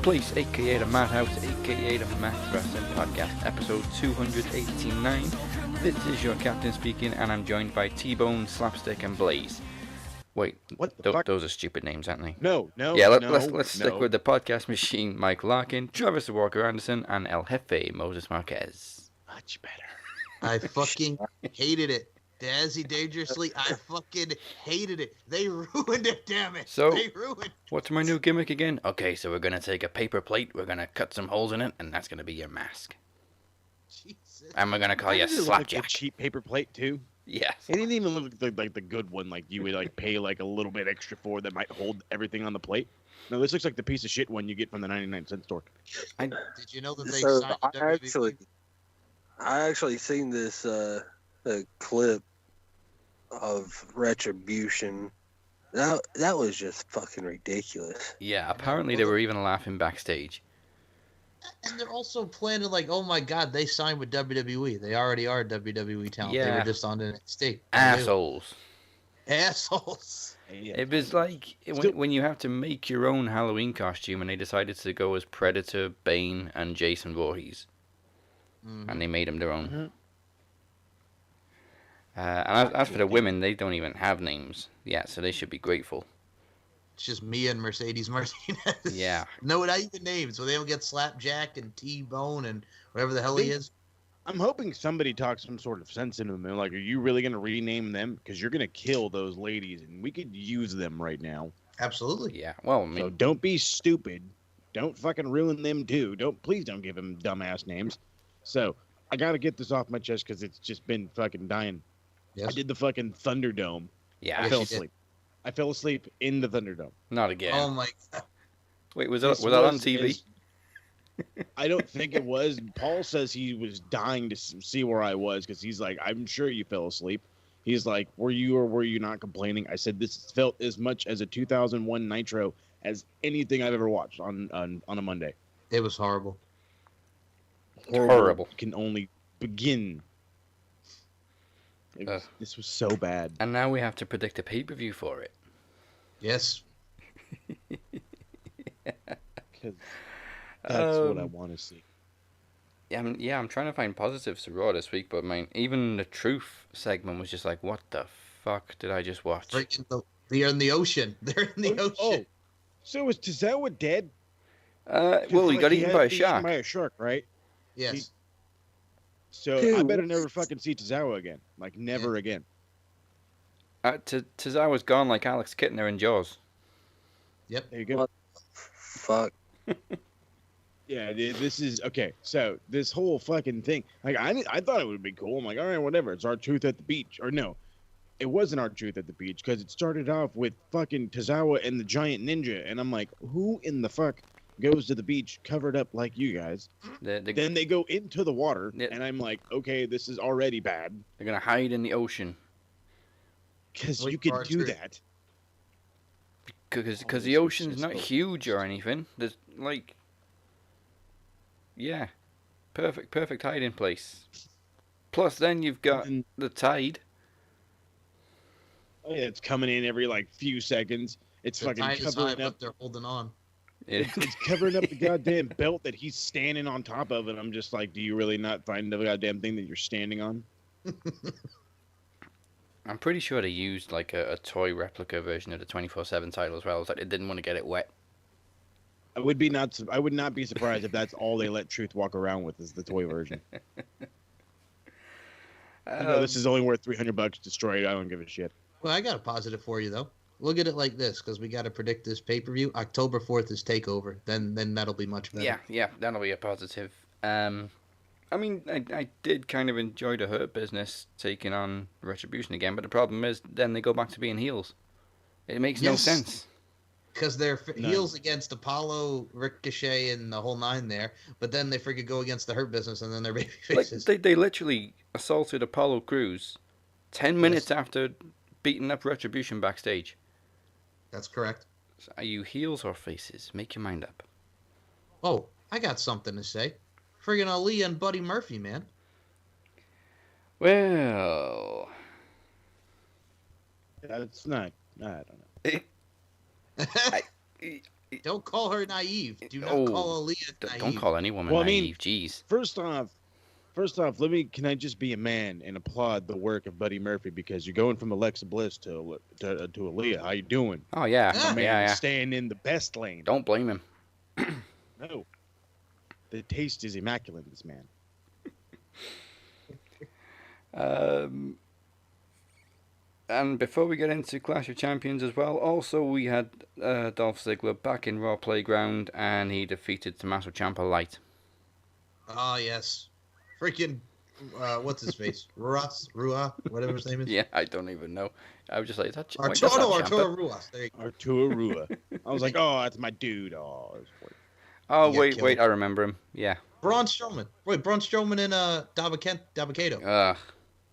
Place, aka the Madhouse, aka the Max Wrestling Podcast, episode 289. This is your captain speaking, and I'm joined by T-Bone, Slapstick, and Blaze. Wait, what the fuck? Those are stupid names, aren't they? No. Yeah, let's stick with the podcast machine. Mike Larkin, Travis Walker Anderson, and El Jefe Moses Marquez. Much better. I fucking hated it. Dazzy Dangerously, I fucking hated it. They ruined it, damn it. So, they ruined it. What's my new gimmick again? Okay, so we're going to take a paper plate, we're going to cut some holes in it, and that's going to be your mask. Jesus. And we're going to call you Slapjack. Like a cheap paper plate, too? Yes. It didn't even look like the good one, like you would like pay like a little bit extra for that might hold everything on the plate. No, this looks like the piece of shit one you get from the 99-cent store. Did you know that they signed WWE? I actually seen this clip of Retribution. That was just fucking ridiculous. Yeah, apparently they were even laughing backstage. And they're also planning like, oh my god, they signed with WWE. They already are WWE talent. Yeah. They were just on NXT. Assholes. Assholes. It was like when you have to make your own Halloween costume, and they decided to go as Predator, Bane, and Jason Voorhees. Mm-hmm. And they made them their own. Mm-hmm. And as for the women, they don't even have names yet, so they should be grateful. It's just Mia and Mercedes Martinez. Yeah. No, not even names. So they don't get Slapjack and T-Bone and whatever the hell he is. I'm hoping somebody talks some sort of sense into them. Like, are you really going to rename them? Because you're going to kill those ladies, and we could use them right now. Absolutely. Yeah. Well, I mean, so don't be stupid. Don't fucking ruin them, too. Please don't give them dumbass names. So I got to get this off my chest because it's just been fucking dying. Yes. I did the fucking Thunderdome. Yeah. I fell asleep. I fell asleep in the Thunderdome. Not again. Oh my god. Wait, was that on TV? I don't think it was. Paul says he was dying to see where I was because he's like, I'm sure you fell asleep. He's like, were you or were you not complaining? I said this felt as much as a 2001 Nitro as anything I've ever watched on a Monday. It was horrible. Horrible. Can only begin. This was so bad. And now we have to predict a pay-per-view for it. Yes. Because that's what I want to see. Yeah, I'm trying to find positives to Raw this week, but even the Truth segment was just like, what the fuck did I just watch? They're in the ocean. They're in the ocean. Oh. So is Tozawa dead? Well, he got eaten by a shark. By a shark, right? Yes. So I better never fucking see Tozawa again. Like, never again. Tozawa's gone like Alex Kittner in Jaws. Yep. There you go. What the fuck? Yeah, this is... Okay, so this whole fucking thing... Like, I thought it would be cool. I'm like, all right, whatever. It's R-Truth at the beach. Or no, it wasn't R-Truth at the beach because it started off with fucking Tozawa and the Giant Ninja. And I'm like, who in the fuck goes to the beach covered up like you guys? Then they go into the water, and I'm like, okay, this is already bad. They're going to hide in the ocean. Because you can do that. Because the ocean's not huge or anything. There's, like... Yeah. Perfect hiding place. Plus, then you've got the tide. Oh, yeah, it's coming in every, like, few seconds. It's the fucking covering up. They're holding on. It's covering up the goddamn belt that he's standing on top of, and I'm just like, do you really not find the goddamn thing that you're standing on? I'm pretty sure they used like a toy replica version of the 24/7 title as well. It's like they didn't want to get it wet. I would not be surprised if that's all they let Truth walk around with is the toy version. This is only worth $300. Destroy it. I don't give a shit. Well, I got a positive for you though. look at it like this, because we got to predict this pay-per-view. October 4th is Takeover. Then that'll be much better. Yeah, that'll be a positive. I mean, I did kind of enjoy the Hurt Business taking on Retribution again, but the problem is then they go back to being heels. It makes no sense. Because they're heels against Apollo, Ricochet, and the whole nine there, but then they freaking go against the Hurt Business, and then they're baby faces. Like, they literally assaulted Apollo Crews 10 minutes after beating up Retribution backstage. That's correct. So are you heels or faces? Make your mind up. Oh, I got something to say. Friggin' Ali and Buddy Murphy, man. Well... That's not... I don't know. Don't call her naive. Do not call Aaliyah naive. Don't call any woman naive. Jeez. First off, can I just be a man and applaud the work of Buddy Murphy, because you're going from Alexa Bliss to Aaliyah. How you doing? Oh yeah, man, staying in the best lane. Don't blame him. No, the taste is immaculate. This man. And before we get into Clash of Champions as well, also we had Dolph Ziggler back in Raw Playground, and he defeated Tommaso Ciampa Light. Oh, yes. Freaking, what's his face? Rua, whatever his name is. Yeah, I don't even know. I was just like, that's Arturo Ruas. There you go. Arturo Rua. I was like, oh, that's my dude. Oh, wait, I remember him. Yeah. Braun Strowman. Wait, Braun Strowman and Dabba-Kato.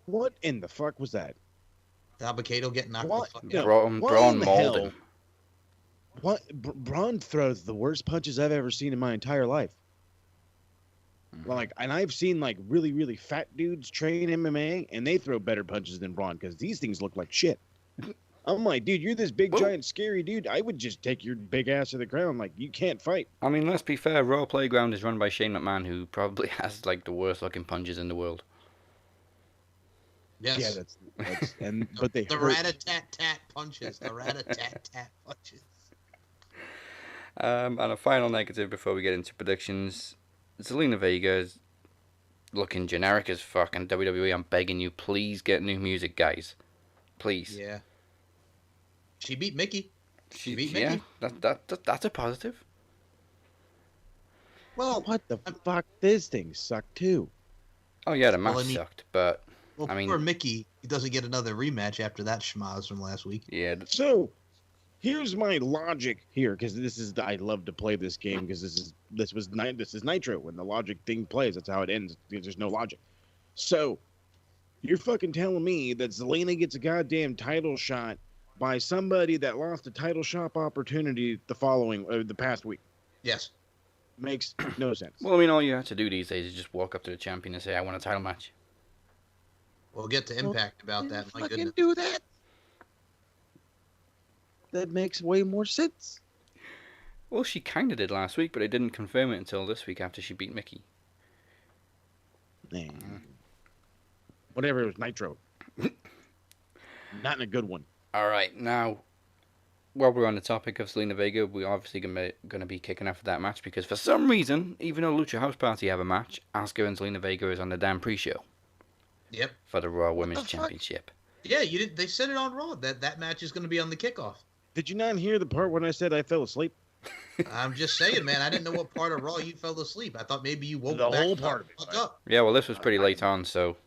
What in the fuck was that? Dabba-Kato getting knocked the fuck out. Braun mauled him. What? Braun throws the worst punches I've ever seen in my entire life. Like, and I've seen like really, really fat dudes train MMA, and they throw better punches than Braun, because these things look like shit. I'm like, dude, you're this big, giant, scary dude. I would just take your big ass to the ground. Like, you can't fight. I mean, let's be fair. Raw Playground is run by Shane McMahon, who probably has like the worst looking punches in the world. Yes. Yeah, but they the rat-a-tat-tat punches. The rat-a-tat-tat punches. And a final negative before we get into predictions. Zelina Vega is looking generic as fuck, and WWE, I'm begging you, please get new music, guys. Please. Yeah. She beat Mickey. She beat Mickey. Yeah, that's a positive. Well, what the fuck? This thing sucked too. Oh yeah, the match sucked, but... Well, poor Mickey, he doesn't get another rematch after that schmoz from last week. Yeah. So, here's my logic here, because I love to play this game, because this is Nitro. When the logic thing plays, that's how it ends. There's no logic. So, you're fucking telling me that Zelina gets a goddamn title shot by somebody that lost a title shot opportunity the past week? Yes. Makes no sense. Well, I mean, all you have to do these days is just walk up to the champion and say, I want a title match. We'll get to Impact about that. My goodness. Do that. That makes way more sense. Well, she kind of did last week, but I didn't confirm it until this week after she beat Mickey. Whatever, it was Nitro. Not in a good one. All right, now, while we're on the topic of Zelina Vega, we're obviously going to be kicking off that match, because for some reason, even though Lucha House Party have a match, Asuka and Zelina Vega is on the damn pre-show. Yep. For the Raw Women's Championship. Yeah, you did. They said it on Raw that match is going to be on the kickoff. Did you not hear the part when I said I fell asleep? I'm just saying, man. I didn't know what part of Raw you fell asleep. I thought maybe you woke the back whole part of it. Up. Yeah, well, this was pretty late on, so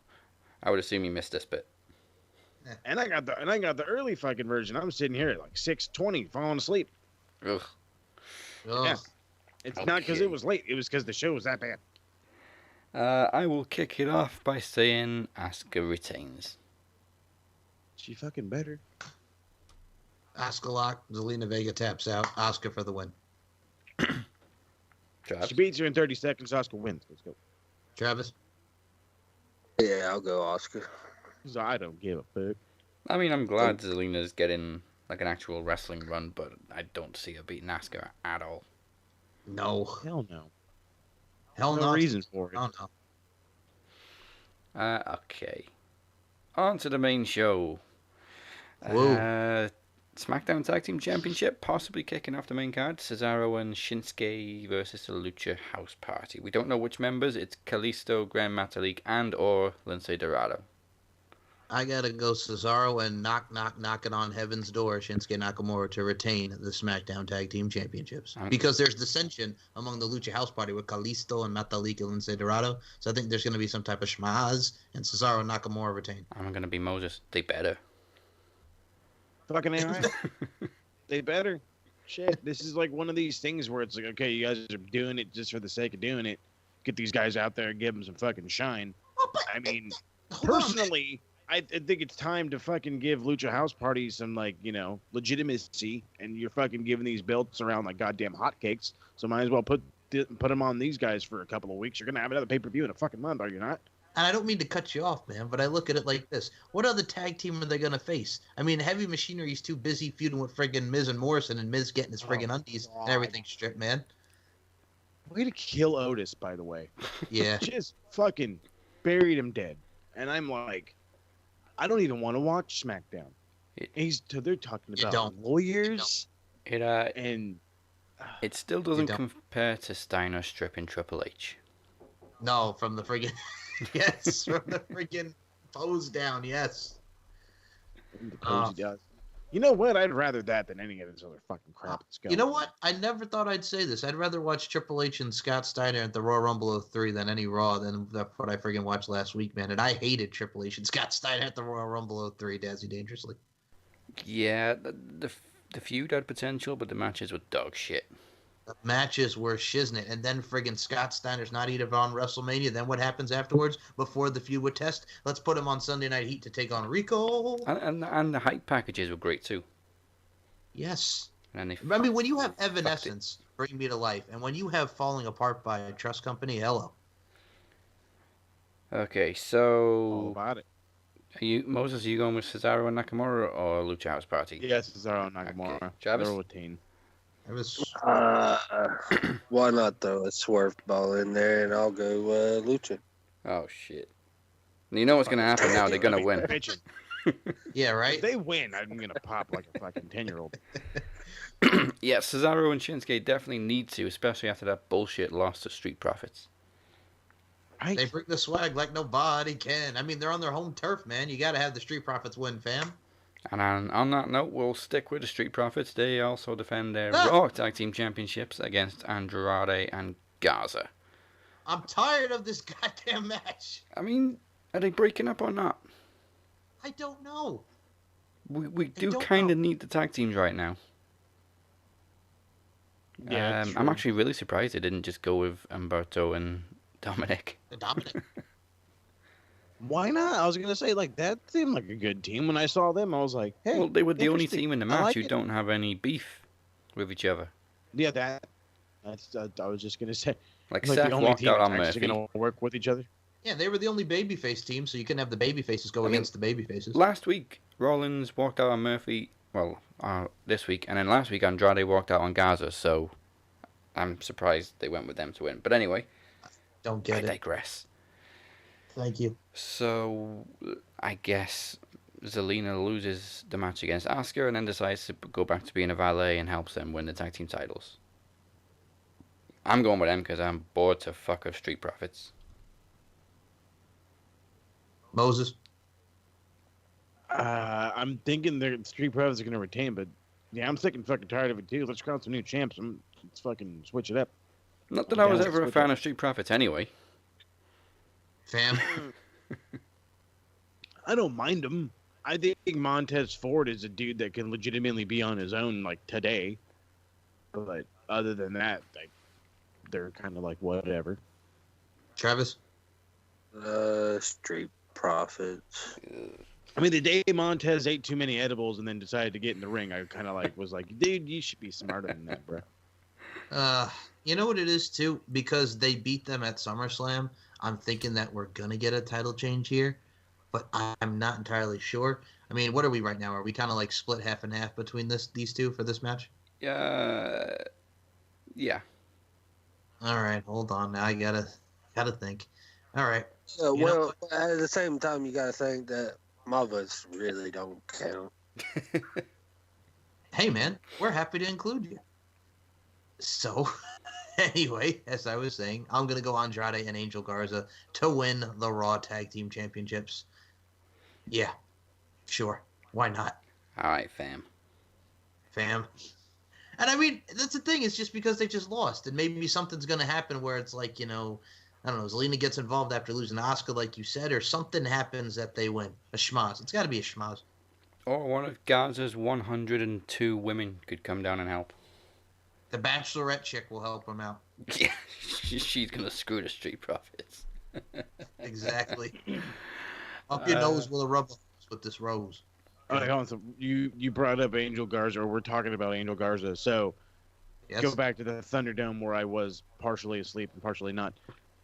I would assume you missed this bit. And I got the early fucking version. I'm sitting here at like 6:20, falling asleep. Ugh. Yeah. It's not because it was late. It was because the show was that bad. I will kick it off by saying Asuka retains. She fucking better. Asuka lock. Zelina Vega taps out. Asuka for the win. Travis? She beats her in 30 seconds. Asuka wins. Let's go. Travis? Yeah, I'll go Asuka. So I don't give a fuck. I mean, I'm glad Zelina's getting like an actual wrestling run, but I don't see her beating Asuka at all. No. Hell no. Hell no. Reason for it. Oh, no. Okay. On to the main show. SmackDown Tag Team Championship possibly kicking off the main card. Cesaro and Shinsuke versus the Lucha House Party. We don't know which members. It's Kalisto, Gran Metalik, and or Lince Dorado. I gotta go Cesaro and knocking on heaven's door, Shinsuke Nakamura to retain the SmackDown Tag Team Championships. Because there's dissension among the Lucha House Party with Kalisto and Metalik and Lince Dorado. So I think there's gonna be some type of schmaz, and Cesaro and Nakamura retain. I'm gonna be Moses. They better. Fucking A, right? They better. Shit, this is like one of these things where it's like, okay, you guys are doing it just for the sake of doing it. Get these guys out there and give them some fucking shine. I mean, personally, I think it's time to fucking give Lucha House Party some, like, you know, legitimacy, and you're fucking giving these belts around like goddamn hotcakes, so might as well put them on these guys for a couple of weeks. You're gonna have another pay-per-view in a fucking month, are you not? And I don't mean to cut you off, man, but I look at it like this. What other tag team are they going to face? I mean, Heavy Machinery's too busy feuding with friggin' Miz and Morrison, and Miz getting his friggin' undies and everything stripped, man. Way to kill Otis, by the way. Yeah. Just fucking buried him dead. And I'm like, I don't even want to watch SmackDown. They're talking about lawyers. It still doesn't compare to Steiner stripping Triple H. No, from the friggin' yes, from the friggin' pose down, yes. You know what? I'd rather that than any of this other fucking crap that's going on. You know what? I never thought I'd say this. I'd rather watch Triple H and Scott Steiner at the Royal Rumble 03 than any Raw than what I friggin' watched last week, man. And I hated Triple H and Scott Steiner at the Royal Rumble 03, Dazzy Dangerously. Yeah, the feud had potential, but the matches were dog shit. The matches were shiznit, and then friggin' Scott Steiner's not even on WrestleMania. Then what happens afterwards before the feud with Test? Let's put him on Sunday Night Heat to take on Rico. And the hype packages were great too. Yes. And I mean, when you have Evanescence bring me to life, and when you have Falling Apart by a Trust Company, hello. Okay, so All about it. Moses, are you going with Cesaro and Nakamura or Lucha House Party? Yes, Cesaro and Nakamura. Okay. Travis? They're a team. Why not throw a swerve ball in there, and I'll go Lucha. Oh shit! You know what's gonna happen now? They're gonna win. Yeah, right. If they win, I'm gonna pop like a fucking 10-year-old. Yeah, Cesaro and Shinsuke definitely need to, especially after that bullshit loss to Street Profits. Right. They bring the swag like nobody can. I mean, they're on their home turf, man. You got to have the Street Profits win, fam. And on that note, we'll stick with the Street Profits. They also defend their Raw Tag Team Championships against Andrade and Garza. I'm tired of this goddamn match. I mean, are they breaking up or not? I don't know. We do kind of need the tag teams right now. Yeah, I'm actually really surprised they didn't just go with Humberto and Dominic. Why not? I was gonna say, like, that seemed like a good team. When I saw them, I was like, hey. Well, they were the only team in the match who it. don't have any beef with each other. Yeah, that's I was just gonna say. Like Seth the only walked team out on on Murphy. gonna work with each other. Yeah, they were the only babyface team, so you couldn't have the babyfaces go against the babyfaces. Last week, Rollins walked out on Murphy. Well, this week, and then last week Andrade walked out on Garza. So I'm surprised they went with them to win. But anyway, Don't get I it. digress. Thank you. So I guess Zelina loses the match against Asuka and then decides to go back to being a valet and helps them win the tag team titles. I'm going with them because I'm bored to fuck of Street Profits. Moses. I'm thinking the Street Profits are gonna retain, but yeah, I'm sick and fucking tired of it too. Let's crown some new champs. Let's fucking switch it up. Not that I was ever a fan of Street Profits anyway. Fam. I don't mind them. I think Montez Ford is a dude that can legitimately be on his own, like, today. But other than that, like, they're kind of like whatever. Travis. Street Profits. I mean, the day Montez ate too many edibles and then decided to get in the ring, I kind of like was like, dude, you should be smarter than that, bro. You know what it is too? Because they beat them at SummerSlam, I'm thinking that we're gonna get a title change here, but I'm not entirely sure. I mean, what are we right now? Are we kind of like split half and half between these two for this match? Yeah. All right, hold on. Now I gotta think. All right. Well, at the same time, you gotta think that my votes really don't count. Hey, man, we're happy to include you. So, anyway, as I was saying, I'm going to go Andrade and Angel Garza to win the Raw Tag Team Championships. Yeah, sure. Why not, All right, fam. fam? And I mean, that's the thing. It's just because they just lost, and maybe something's gonna happen where it's like, I don't know. Zelina gets involved after losing to Asuka, like you said, or something happens that they win. A schmoz. It's got to be a schmoz. Or one of Gaza's 102 women could come down and help. The Bachelorette chick will help them out. Yeah, she's gonna screw the Street Profits. Exactly. Up your nose with a rubber with this rose. All right, hold on. So you brought up Angel Garza, or we're talking about Angel Garza. So Yes. go back to the Thunderdome where I was partially asleep and partially not.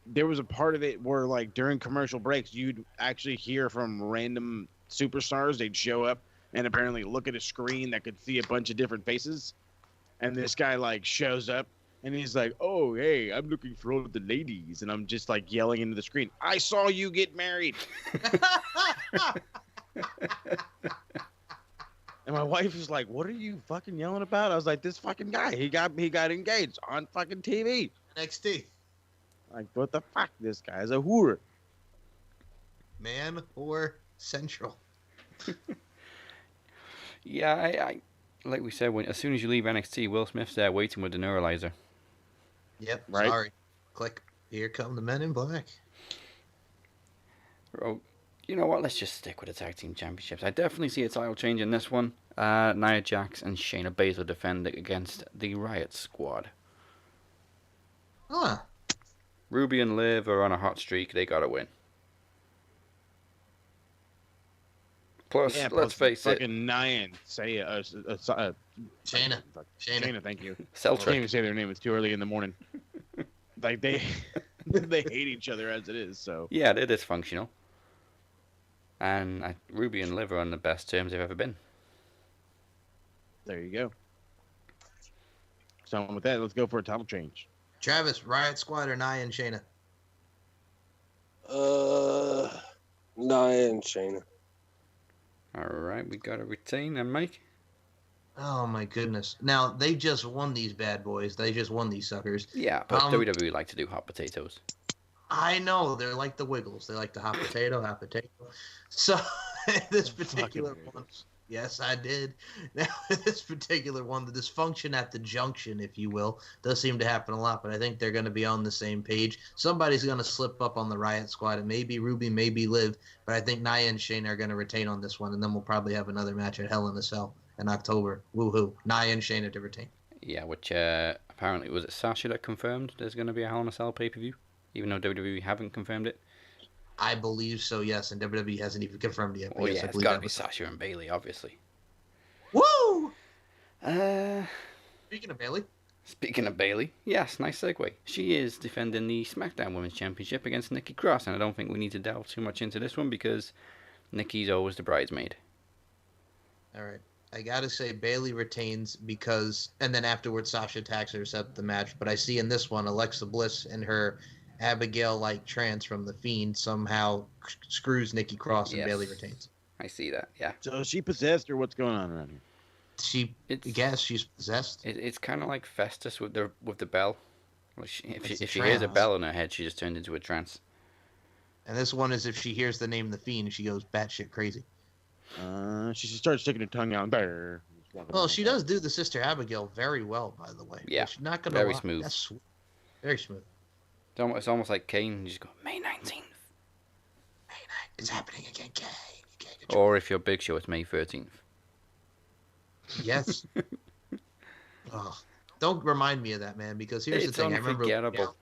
There was a part of it where, like, during commercial breaks, you'd actually hear from random superstars. They'd show up and apparently look at a screen that could see a bunch of different faces. And this guy, like, shows up and he's like, "Oh, hey, I'm looking for all the ladies." And I'm just, like, yelling into the screen, "I saw you get married." And my wife was like, "What are you fucking yelling about?" I was like, "This fucking guy, he got engaged on fucking TV." NXT. Like, what the fuck? This guy's a whore. Man whore central. Yeah, I like we said, as soon as you leave NXT, Will Smith's there waiting with the neuralizer. Yep. Right. Sorry. Click. Here come the men in black. Oh, you know what? Let's just stick with the tag team championships. I definitely see a title change in this one. Nia Jax and Shayna Baszler defending against the Riot Squad. Huh. Ruby and Liv are on a hot streak. They gotta win. Plus, let's face it. Fucking Nyan. Say Shayna. Shayna, thank you. I can't Celtic. even say their name. It's too early in the morning. Like, they they hate each other as it is, so. Yeah, they're dysfunctional. And Ruby and Liv are on the best terms they've ever been. There you go. So with that, let's go for a title change. Travis, Riot Squad or Nia and Shayna? Nia and Shayna. Alright, we gotta retain. And Mike? Oh my goodness. Now, they just won these bad boys. They just won these suckers. Yeah, but WWE like to do hot potatoes. I know. They're like the Wiggles. They like the hot potato, hot potato. So, this particular one. Yes, I did. Now, this particular one, the dysfunction at the junction, if you will, does seem to happen a lot, but I think they're going to be on the same page. Somebody's going to slip up on the Riot Squad. It may be Ruby, maybe Liv, but I think Nia and Shayna are going to retain on this one, and then we'll probably have another match at Hell in a Cell in October. Woohoo. Nia and Shayna to retain. Yeah, which apparently, was it Sasha that confirmed there's going to be a Hell in a Cell pay-per-view? Even though WWE haven't confirmed it? I believe so, yes, and WWE hasn't even confirmed it yet. Well, yes, yeah, it's got to be Sasha and Bayley, obviously. Woo! Uh, Speaking of Bayley. Speaking of Bayley, yes, nice segue. She is defending the SmackDown Women's Championship against Nikki Cross, and I don't think we need to delve too much into this one because Nikki's always the bridesmaid. All right. I got to say Bayley retains because, and then afterwards Sasha attacks her to set up the match, but I see in this one Alexa Bliss and her Abigail-like trance from The Fiend somehow screws Nikki Cross and Yes. Bayley retains. I see that, yeah. So is she possessed, or what's going on around here? I guess she's possessed. It's kind of like Festus with the bell. Like It's a if she hears a trance. bell in her head, she just turned into a trance. And this one is if she hears the name The Fiend, she goes batshit crazy. She starts sticking her tongue out. There. Well, she does do the Sister Abigail very well, by the way. Yeah, Which, not gonna very lie, smooth. That's sweet. Very smooth. It's almost like Kane. You just go, May 19th. It's happening again, Kane. Or if you're Big Show, it's May 13th. Yes. Oh, don't remind me of that, man, because here's It's the thing. I remember unforgettable.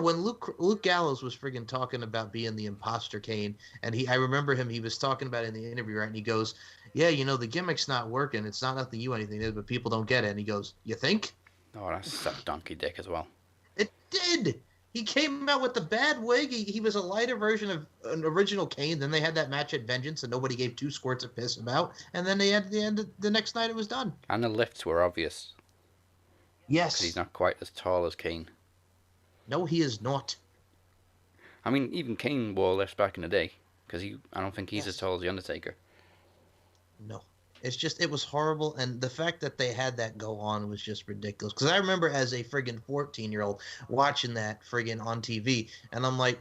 when Luke Gallows was friggin' talking about being the imposter Kane, and I remember he was talking about it in the interview, right? And he goes, yeah, the gimmick's not working. It's not nothing you anything, but people don't get it. And he goes, you think? Oh, that's such donkey dick as well. It did. He came out with the bad wig. He was a lighter version of an original Kane. Then they had that match at Vengeance, and nobody gave two squirts of piss about. And then at the end of the next night, it was done. And the lifts were obvious. Yes. Because he's not quite as tall as Kane. No, he is not. I mean, even Kane wore lifts back in the day. Because I don't think he's Yes. as tall as The Undertaker. No. It was horrible, and the fact that they had that go on was just ridiculous. Because I remember as a friggin' 14-year-old watching that friggin' on TV, and I'm like,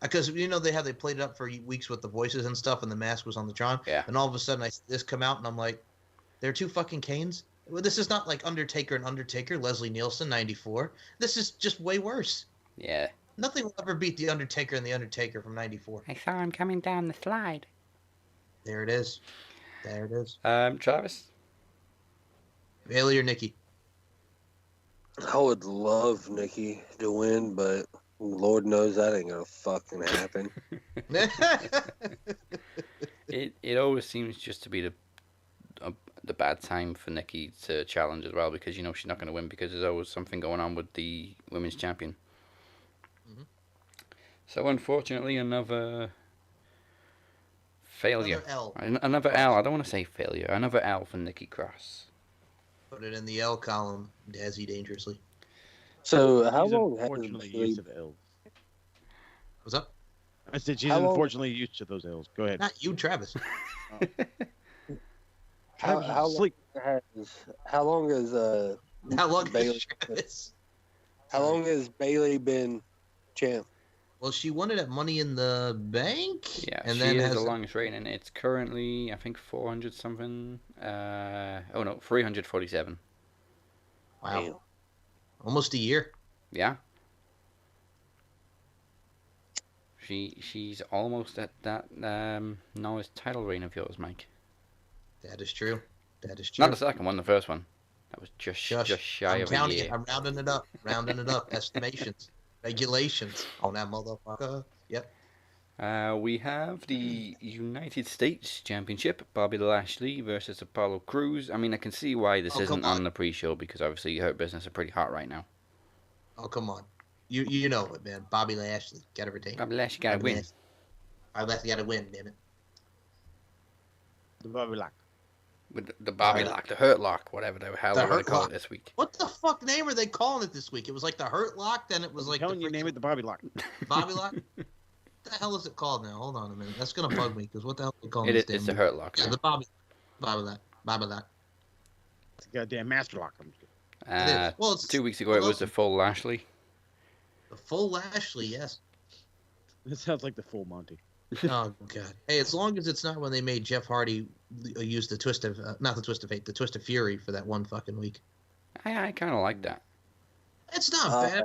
Because they played it up for weeks with the voices and stuff, and the mask was on the Tron. Yeah. And all of a sudden, I see this come out, and I'm like, there are two fucking Kanes. Well, this is not like Undertaker and Undertaker, Leslie Nielsen, 94. This is just way worse. Yeah. Nothing will ever beat the Undertaker and the Undertaker from 94. I saw him coming down the slide. There it is. There it is. Travis? Bailey or Nikki? I would love Nikki to win, but Lord knows that ain't gonna fucking happen. It always seems just to be the bad time for Nikki to challenge as well, because she's not going to win because there's always something going on with the women's champion. Mm-hmm. So unfortunately, another failure. Another L. I don't want to say failure. Another L for Nikki Cross. Put it in the L column, Dazzy dangerously. So how long unfortunately used to the L's. What's up? I said she's unfortunately used to those L's. Go ahead. Not you, Travis. How long has Bailey? Travis? How long has Bailey been champ? Well, she won it at Money in the Bank. Yeah, and she then has the longest reign, and it's currently, I think, 400 something. 347. Wow. Damn. Almost a year. Yeah. She's almost at that Noah's title reign of yours, Mike. That is true. That is true. Not the second one, the first one. That was just shy of a year. I'm rounding it up. Estimations. Regulations on that motherfucker. Yep. We have the United States Championship, Bobby Lashley versus Apollo Crews. I mean, I can see why this isn't on the pre-show, because obviously Hurt Business are pretty hot right now. Oh, come on. You know it, man. Bobby Lashley. Gotta retain. Bobby Lashley gotta win. Bobby Lashley gotta win, damn it. The Bobby Lock. With the Bobby Lock, the Hurt Lock, whatever the hell they're going to call it this week. What the fuck name are they calling it this week? It was like the Hurt Lock, then it was like... Telling you name it the Bobby Lock. Bobby Lock? What the hell is it called now? Hold on a minute. That's going to bug me, because what the hell are they calling this damn It's the Hurt Lock. Yeah, the Bobby Lock. It's a goddamn Master Lock. Well, it's 2 weeks ago, it was the full Lashley. The full Lashley, yes. This sounds like the full Monty. Oh, God. Hey, as long as it's not when they made Jeff Hardy use the Twist of... not the Twist of Fate, the Twist of Fury for that one fucking week. I kind of like that. It's not bad.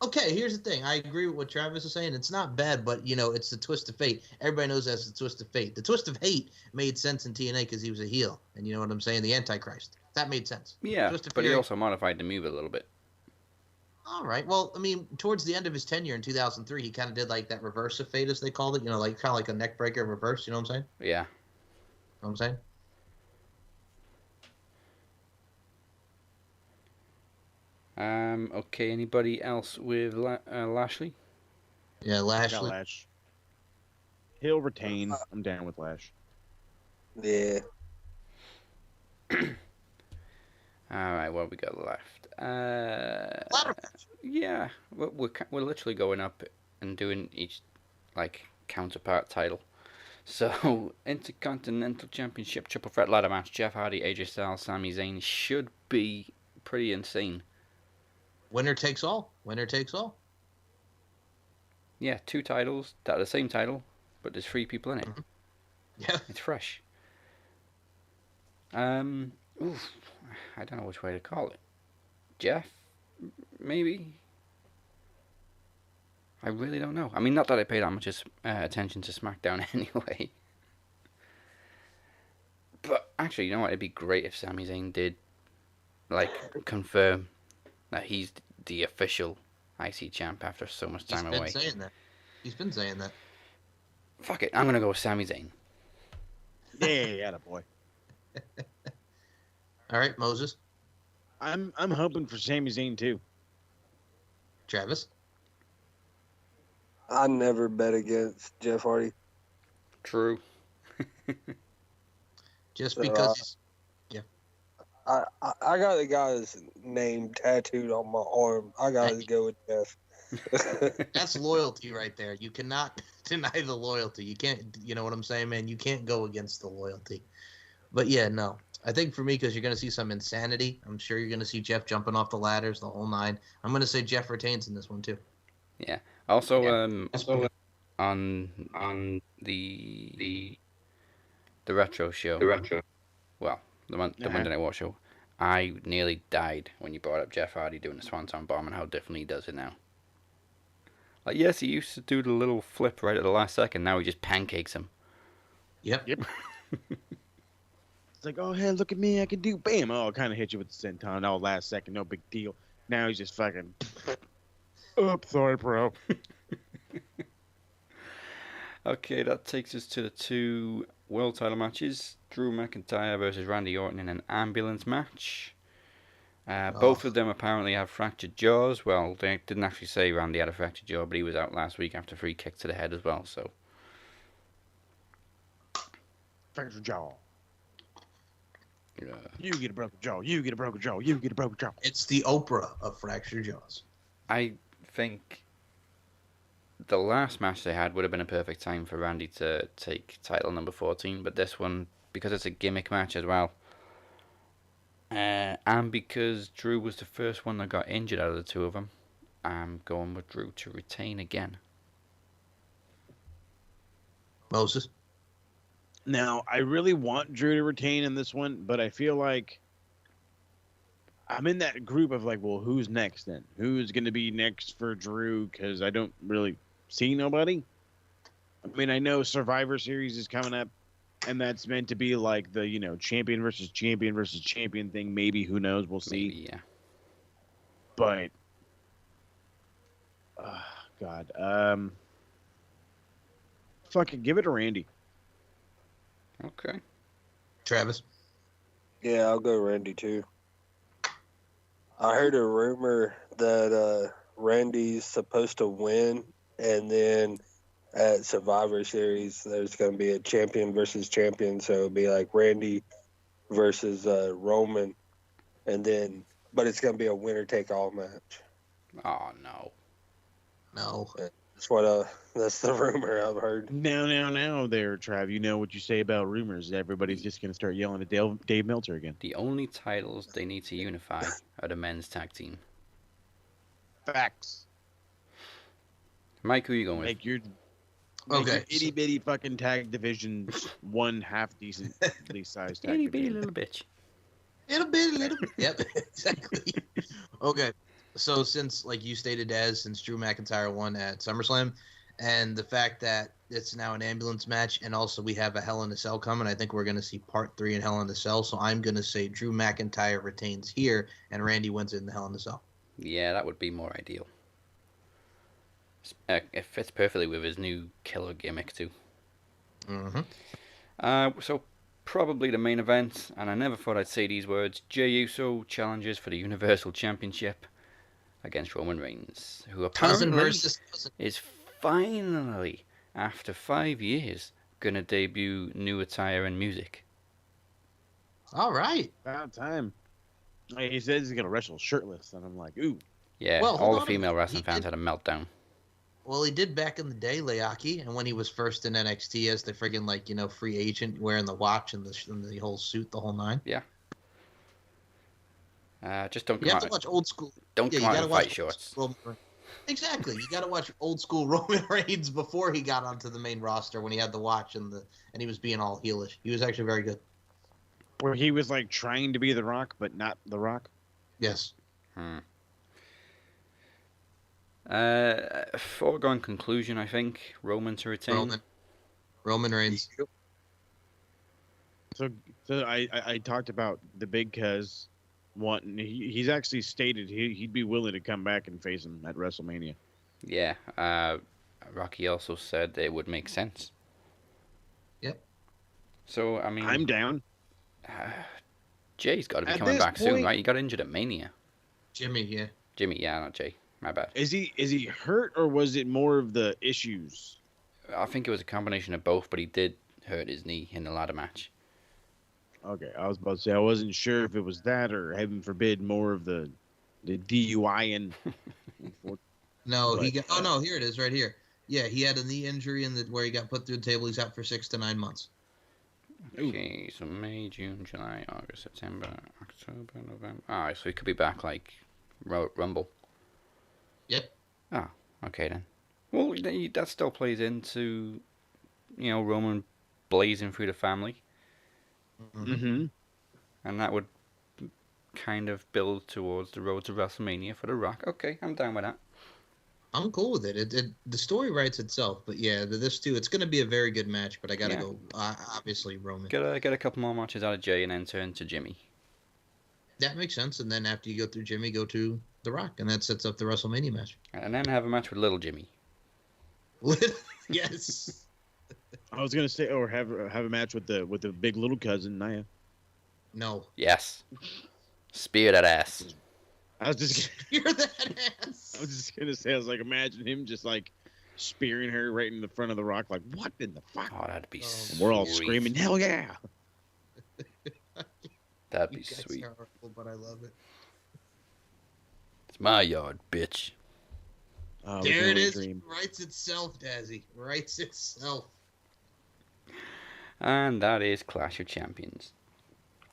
Okay, here's the thing. I agree with what Travis is saying. It's not bad, but, it's the Twist of Fate. Everybody knows that's the Twist of Fate. The Twist of Hate made sense in TNA because he was a heel. And you know what I'm saying? The Antichrist. That made sense. Yeah, but he also modified the move a little bit. All right. Well, I mean, towards the end of his tenure in 2003, he kind of did like that reverse of fate, as they called it. Like kind of like a neck breaker reverse. You know what I'm saying? Yeah. You know what I'm saying? Okay. Anybody else with Lashley? Yeah, Lashley. Lash. He'll retain. I'm down with Lash. Yeah. All right. What we got left? Yeah, we're literally going up and doing each counterpart title. So Intercontinental Championship triple threat ladder match: Jeff Hardy, AJ Styles, Sami Zayn should be pretty insane. Winner takes all. Yeah, 2 titles that are the same title, but there's 3 people in it. Mm-hmm. Yeah, it's fresh. I don't know which way to call it. Jeff, maybe. I really don't know. I mean, not that I pay that much attention to SmackDown anyway. But actually, you know what? It'd be great if Sami Zayn did, confirm that he's the official IC champ after so much time away. He's been saying that. Fuck it. I'm gonna go with Sami Zayn. Yeah, boy. All right, Moses. I'm hoping for Sami Zayn too. Travis? I never bet against Jeff Hardy. True. Just because he's... Yeah. I got the guy's name tattooed on my arm. I got to go with Jeff. That's loyalty right there. You cannot deny the loyalty. You can't, you know what I'm saying, man? You can't go against the loyalty. But yeah, no. I think for me, because you're going to see some insanity, I'm sure you're going to see Jeff jumping off the ladders, the whole 9. I'm going to say Jeff retains in this one, too. Yeah. Also, Also, on the retro show, well, the Monday Night War show, I nearly died when you brought up Jeff Hardy doing the Swanton Bomb and how differently he does it now. Like, yes, he used to do the little flip right at the last second. Now he just pancakes him. Yep. It's like, oh, hey, look at me, I can do bam. Oh, kind of hit you with the senton. Oh, last second, no big deal. Now he's just fucking. Sorry, bro. Okay, that takes us to the two world title matches. Drew McIntyre versus Randy Orton in an ambulance match. Both of them apparently have fractured jaws. Well, they didn't actually say Randy had a fractured jaw, but he was out last week after 3 kicks to the head as well, so. Fractured jaw. Yeah. You get a broken jaw. You get a broken jaw. You get a broken jaw. It's the Oprah of fractured jaws. I think the last match they had would have been a perfect time for Randy to take title number 14, but this one, because it's a gimmick match as well, and because Drew was the first one that got injured out of the two of them, I'm going with Drew to retain again. Moses? Now, I really want Drew to retain in this one, but I feel like I'm in that group of like, well, who's next then? Who's going to be next for Drew? Because I don't really see nobody. I mean, I know Survivor Series is coming up, and that's meant to be like the, champion versus champion thing. Maybe, who knows? We'll see. Maybe, yeah. But, God. Fucking give it to Randy. Okay. Travis? Yeah, I'll go Randy too. I heard a rumor that Randy's supposed to win, and then at Survivor Series, there's going to be a champion versus champion, so it'll be like Randy versus Roman, but it's going to be a winner-take-all match. Oh, no. No. That's the rumor I've heard. Now there, Trav. You know what you say about rumors. Everybody's just going to start yelling at Dave Meltzer again. The only titles they need to unify are the men's tag team. Facts. Mike, who are you going with? Make your Okay. itty bitty fucking tag division one half decently sized tag Itty bitty division. little bitch. Little bit. Yep, exactly. Okay. So since, like you stated, Daz, since Drew McIntyre won at SummerSlam, and the fact that it's now an ambulance match, and also we have a Hell in a Cell coming, I think we're going to see part 3 in Hell in a Cell, so I'm going to say Drew McIntyre retains here, and Randy wins it in the Hell in a Cell. Yeah, that would be more ideal. It fits perfectly with his new killer gimmick, too. Mm-hmm. So, probably the main event, and I never thought I'd say these words, Jey Uso challenges for the Universal Championship against Roman Reigns, who apparently is finally, after 5 years, going to debut new attire and music. All right. About time. He says he's going to wrestle shirtless, and I'm like, ooh. Yeah, Well, all the hold on a female minute. wrestling fans had a meltdown. Well, he did back in the day, Leaki, and when he was first in NXT as the friggin' free agent, wearing the watch and the whole suit, the whole nine. Yeah. Just don't You come have out. to watch old school. Don't come out in fight shorts. Exactly. You got to watch old school Roman Reigns before he got onto the main roster when he had the watch and he was being all heelish. He was actually very good. Where he was like trying to be The Rock, but not The Rock. Yes. Foregone conclusion, I think. Roman to retain. Roman Reigns. So I talked about the Big Cuz wanting. He's actually stated he'd be willing to come back and face him at WrestleMania. Yeah. Rocky also said it would make sense. Yep. So, I mean, I'm down. Jay's got to be At coming this back soon, point- right? He got injured at Mania. Jimmy, yeah. Jimmy, yeah, not Jay. My bad. Is he hurt, or was it more of the issues? I think it was a combination of both, but he did hurt his knee in the ladder match. Okay, I was about to say I wasn't sure if it was that or, heaven forbid, more of the DUI and. No, But- he got. Oh no, here it is, right here. Yeah, he had a knee injury where he got put through the table. He's out for 6 to 9 months. Okay, so May, June, July, August, September, October, November. Alright, so he could be back like Rumble. Yep. Oh, okay then. Well, that still plays into, Roman blazing through the family. Mm-hmm. And that would kind of build towards the road to WrestleMania for The Rock. Okay, I'm down with that. I'm cool with it. The story writes itself, but yeah, this too, it's going to be a very good match. But I gotta go. Obviously, Roman. Get a couple more matches out of Jay and then turn to Jimmy. That makes sense. And then after you go through Jimmy, go to The Rock, and that sets up the WrestleMania match. And then have a match with Little Jimmy. Yes. I was gonna say, or have a match with the big little cousin Nia. No. Yes. Spear that ass. I was just You're that ass. I was just gonna say, I was like, imagine him just like spearing her right in the front of the Rock, like, what in the fuck? Oh, that'd be sweet. We're all screaming, hell yeah! That'd be You guys sweet. are horrible, but I love it. It's my yard, bitch. Oh, There it is. Dream. Writes itself, Dazzy. Writes itself. And that is Clash of Champions.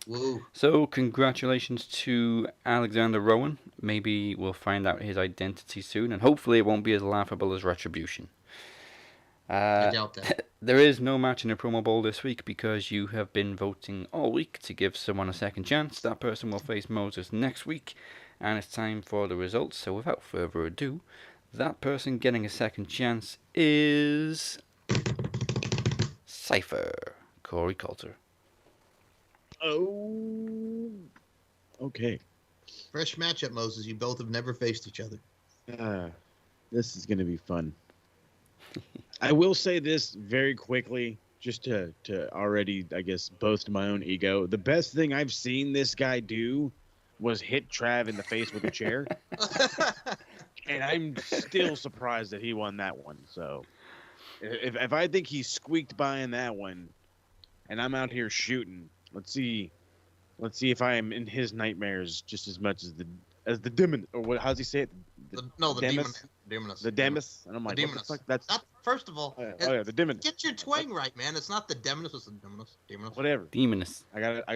Woo. So, congratulations to Alexander Rowan. Maybe we'll find out his identity soon, and hopefully it won't be as laughable as Retribution. I doubt that. There is no match in the promo bowl this week because you have been voting all week to give someone a second chance. That person will face Moses next week, and it's time for the results. So, without further ado, that person getting a second chance is Cypher, Corey Coulter. Oh, okay. Fresh matchup, Moses. You both have never faced each other. This is gonna be fun. I will say this very quickly, just to already, I guess, boast my own ego. The best thing I've seen this guy do was hit Trav in the face with a chair, and I'm still surprised that he won that one. So, if I think he squeaked by in that one, and I'm out here shooting, let's see if I am in his nightmares just as much as the demon, or what? How's he say it? The Demus? Demonus. The Demus, and I'm like, The what the Demonus. fuck? That's First of all, oh yeah, the Demonus. get your twang right, man. It's not the Demonus. It's the Demonus. Demonus. Whatever. Demoness. I got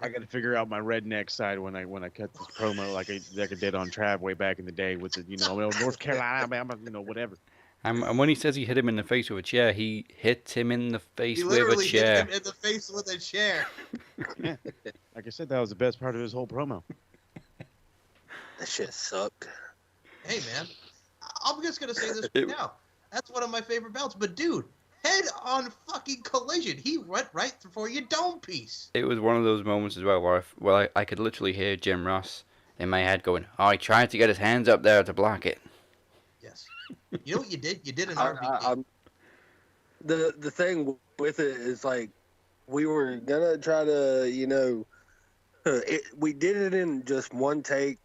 to figure out my redneck side when I cut this promo like I did on Trav way back in the day with the North Carolina, whatever. And when he says he hit him in the face with a chair, he hit him in the face You with a literally chair. hit him in the face with a chair. Yeah, like I said, that was the best part of his whole promo. That shit sucked. Hey, man. I'm just going to say this right now. That's one of my favorite belts. But, dude, head-on fucking collision. He went right for your dome piece. It was one of those moments as well where I could literally hear Jim Ross in my head going, "Oh, he tried to get his hands up there to block it." Yes. You know what you did? You did an RVD. The thing with it is, like, we were gonna try to, we did it in just one take,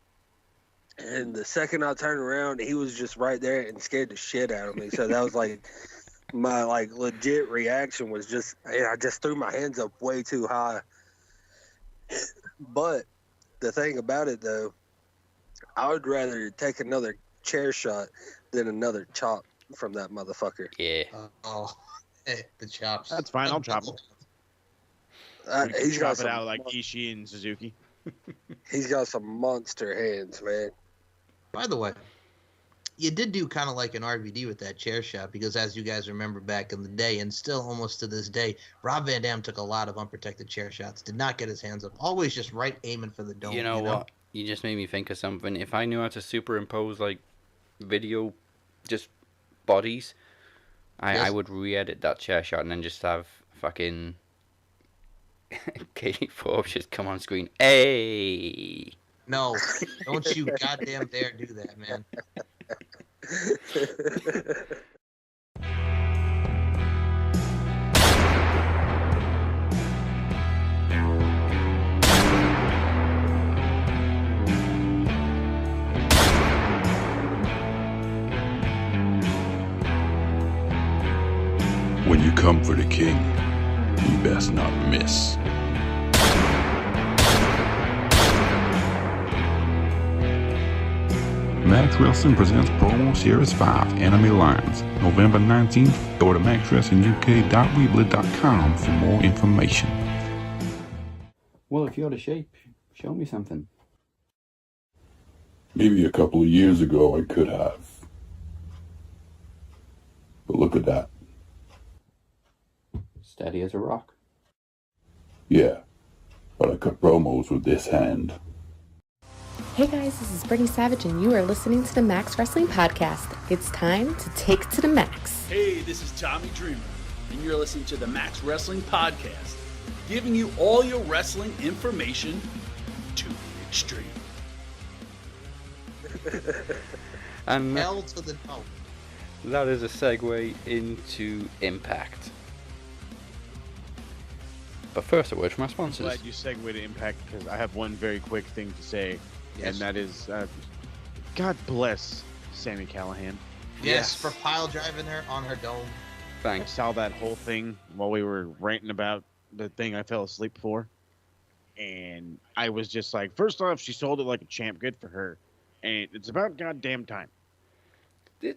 and the second I turned around, he was just right there and scared the shit out of me. So that was like my legit reaction was just I just threw my hands up way too high. But the thing about it though, I would rather take another chair shot than another chop from that motherfucker. Yeah. The chops. That's fine. I'll chop it. He's got chop it out like Ishii and Suzuki. He's got some monster hands, man. By the way, you did do kind of like an RVD with that chair shot because, as you guys remember back in the day, and still almost to this day, Rob Van Dam took a lot of unprotected chair shots. Did not get his hands up. Always just right aiming for the dome. You know what? You just made me think of something. If I knew how to superimpose video, just bodies, I would re-edit that chair shot and then just have fucking Katie Forbes just come on screen. Hey. No, don't you goddamn dare do that, man. When you come for the king, you best not miss. Max Wrestling presents Promo Series 5 Enemy Lines, November 19th. Go to maxwrestlinguk.weebly.com for more information. Well, if you're the shape, show me something. Maybe a couple of years ago I could have. But look at that. Steady as a rock. Yeah, but I cut promos with this hand. Hey guys, this is Brittany Savage, and you are listening to the Max Wrestling Podcast. It's time to take it to the max. Hey, this is Tommy Dreamer, and you're listening to the Max Wrestling Podcast, giving you all your wrestling information to the extreme. And Hell to the no. that is a segue into Impact. But first, a word from our I'm sponsors. glad you segued to Impact because I have one very quick thing to say, and that is, God bless Sami Callihan. Yes, for pile driving her on her dome. I Thanks. saw that whole thing while we were ranting about the thing I fell asleep for, and I was just like, first off, she sold it like a champ. Good for her, and it's about goddamn time.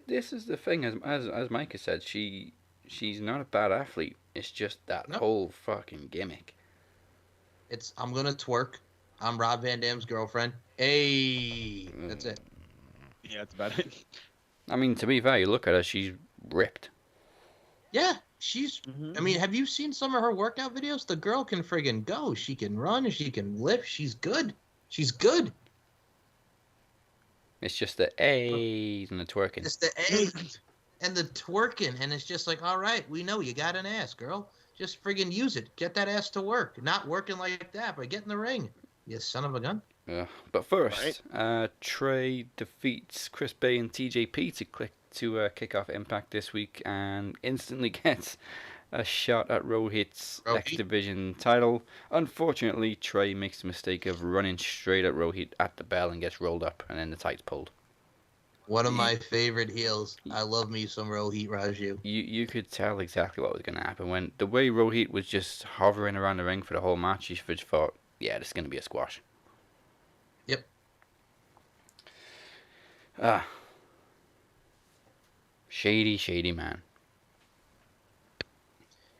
This is the thing, as Micah said, she's not a bad athlete. It's just that whole fucking gimmick. It's I'm gonna twerk. I'm Rob Van Dam's girlfriend. Hey, that's it. Yeah, that's about it. I mean, to be fair, you look at her, she's ripped. Yeah, she's. I mean, have you seen some of her workout videos? The girl can friggin' go. She can run. She can lift. She's good. She's good. It's just the A's and the twerking. It's the A and the twerking, and it's just like, all right, we know you got an ass, girl. Just friggin' use it. Get that ass to work. Not working like that, but get in the ring. You son of a gun. But first, Trey defeats Chris Bay and TJP to kick off Impact this week and instantly gets a shot at Rohit's X Division title. Unfortunately, Trey makes the mistake of running straight at Rohit at the bell and gets rolled up, and then the tight's pulled. One of my favorite heels. I love me some Rohit Raju. You could tell exactly what was going to happen when the way Rohit was just hovering around the ring for the whole match. You just thought, yeah, this is going to be a squash. Yep. Shady man.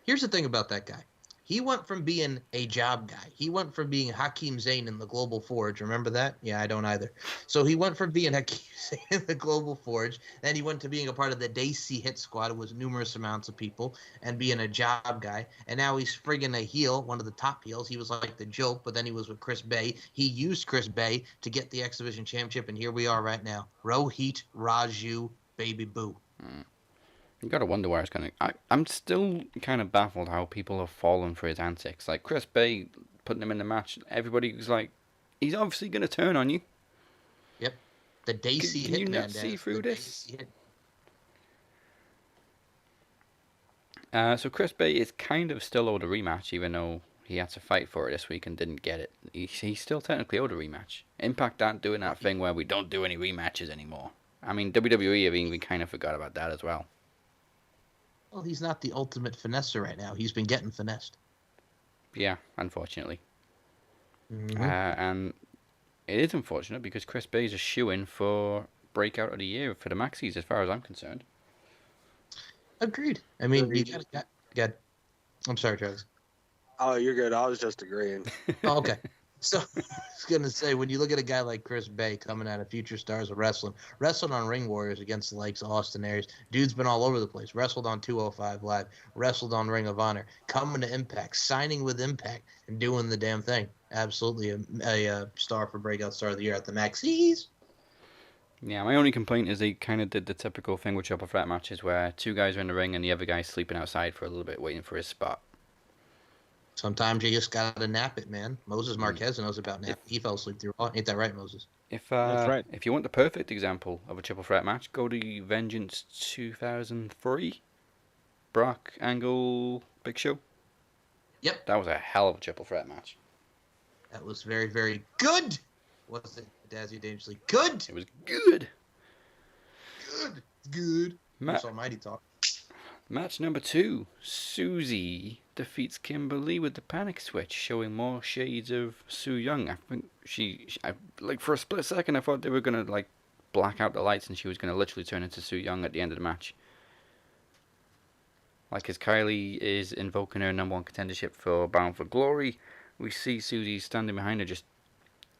Here's the thing about that guy. He went from being a job guy. He went from being Hakeem Zayn in the Global Forge. Remember that? Yeah, I don't either. So he went from being Hakeem Zayn in the Global Forge, then he went to being a part of the Dazzy Hit Squad with numerous amounts of people and being a job guy. And now he's friggin' a heel, one of the top heels. He was like the joke, but then he was with Chris Bay. He used Chris Bay to get the X Division Championship, and here we are right now. Rohit Raju, baby boo. You gotta wonder where it's gonna. I'm still kind of baffled how people have fallen for his antics. Like Chris Bay putting him in the match, everybody was like, "He's obviously gonna turn on you." Yep, the Dazzy Hit. Can you not see through this? So Chris Bay is kind of still owed a rematch, even though he had to fight for it this week and didn't get it. He's still technically owed a rematch. Impact aren't doing that thing where we don't do any rematches anymore. I mean, WWE have even kind of forgot about that as well. Well, he's not the ultimate finesser right now. He's been getting finessed. Yeah, unfortunately. Mm-hmm. And it is unfortunate because Chris Bay is a shoo-in for breakout of the year for the Maxis, as far as I'm concerned. Agreed. I mean, you got. I'm sorry, Travis. Oh, you're good. I was just agreeing. Oh, okay. So I was going to say, when you look at a guy like Chris Bay coming out of Future Stars of Wrestling, wrestled on Ring Warriors against the likes of Austin Aries, dude's been all over the place, wrestled on 205 Live, wrestled on Ring of Honor, coming to Impact, signing with Impact, and doing the damn thing. Absolutely a star for Breakout Star of the Year at the Maxis. Yeah, my only complaint is they kind of did the typical thing with triple threat matches where two guys are in the ring and the other guy's sleeping outside for a little bit waiting for his spot. Sometimes you just gotta nap it, man. Moses Marquez knows about nap. He fell asleep through. Ain't that right, Moses? That's right. If you want the perfect example of a triple threat match, go to Vengeance 2003. Brock, Angle, Big Show. Yep. That was a hell of a triple threat match. That was very, very good. Was it Dazzy Dangerously? Good. It was good. Good. That's almighty talk. Match number 2. Susie defeats Kimberly with the panic switch, showing more shades of Su Yung. I think I like for a split second I thought they were gonna like black out the lights and she was gonna literally turn into Su Yung at the end of the match. Like as Kylie is invoking her number 1 contendership for Bound for Glory, we see Susie standing behind her just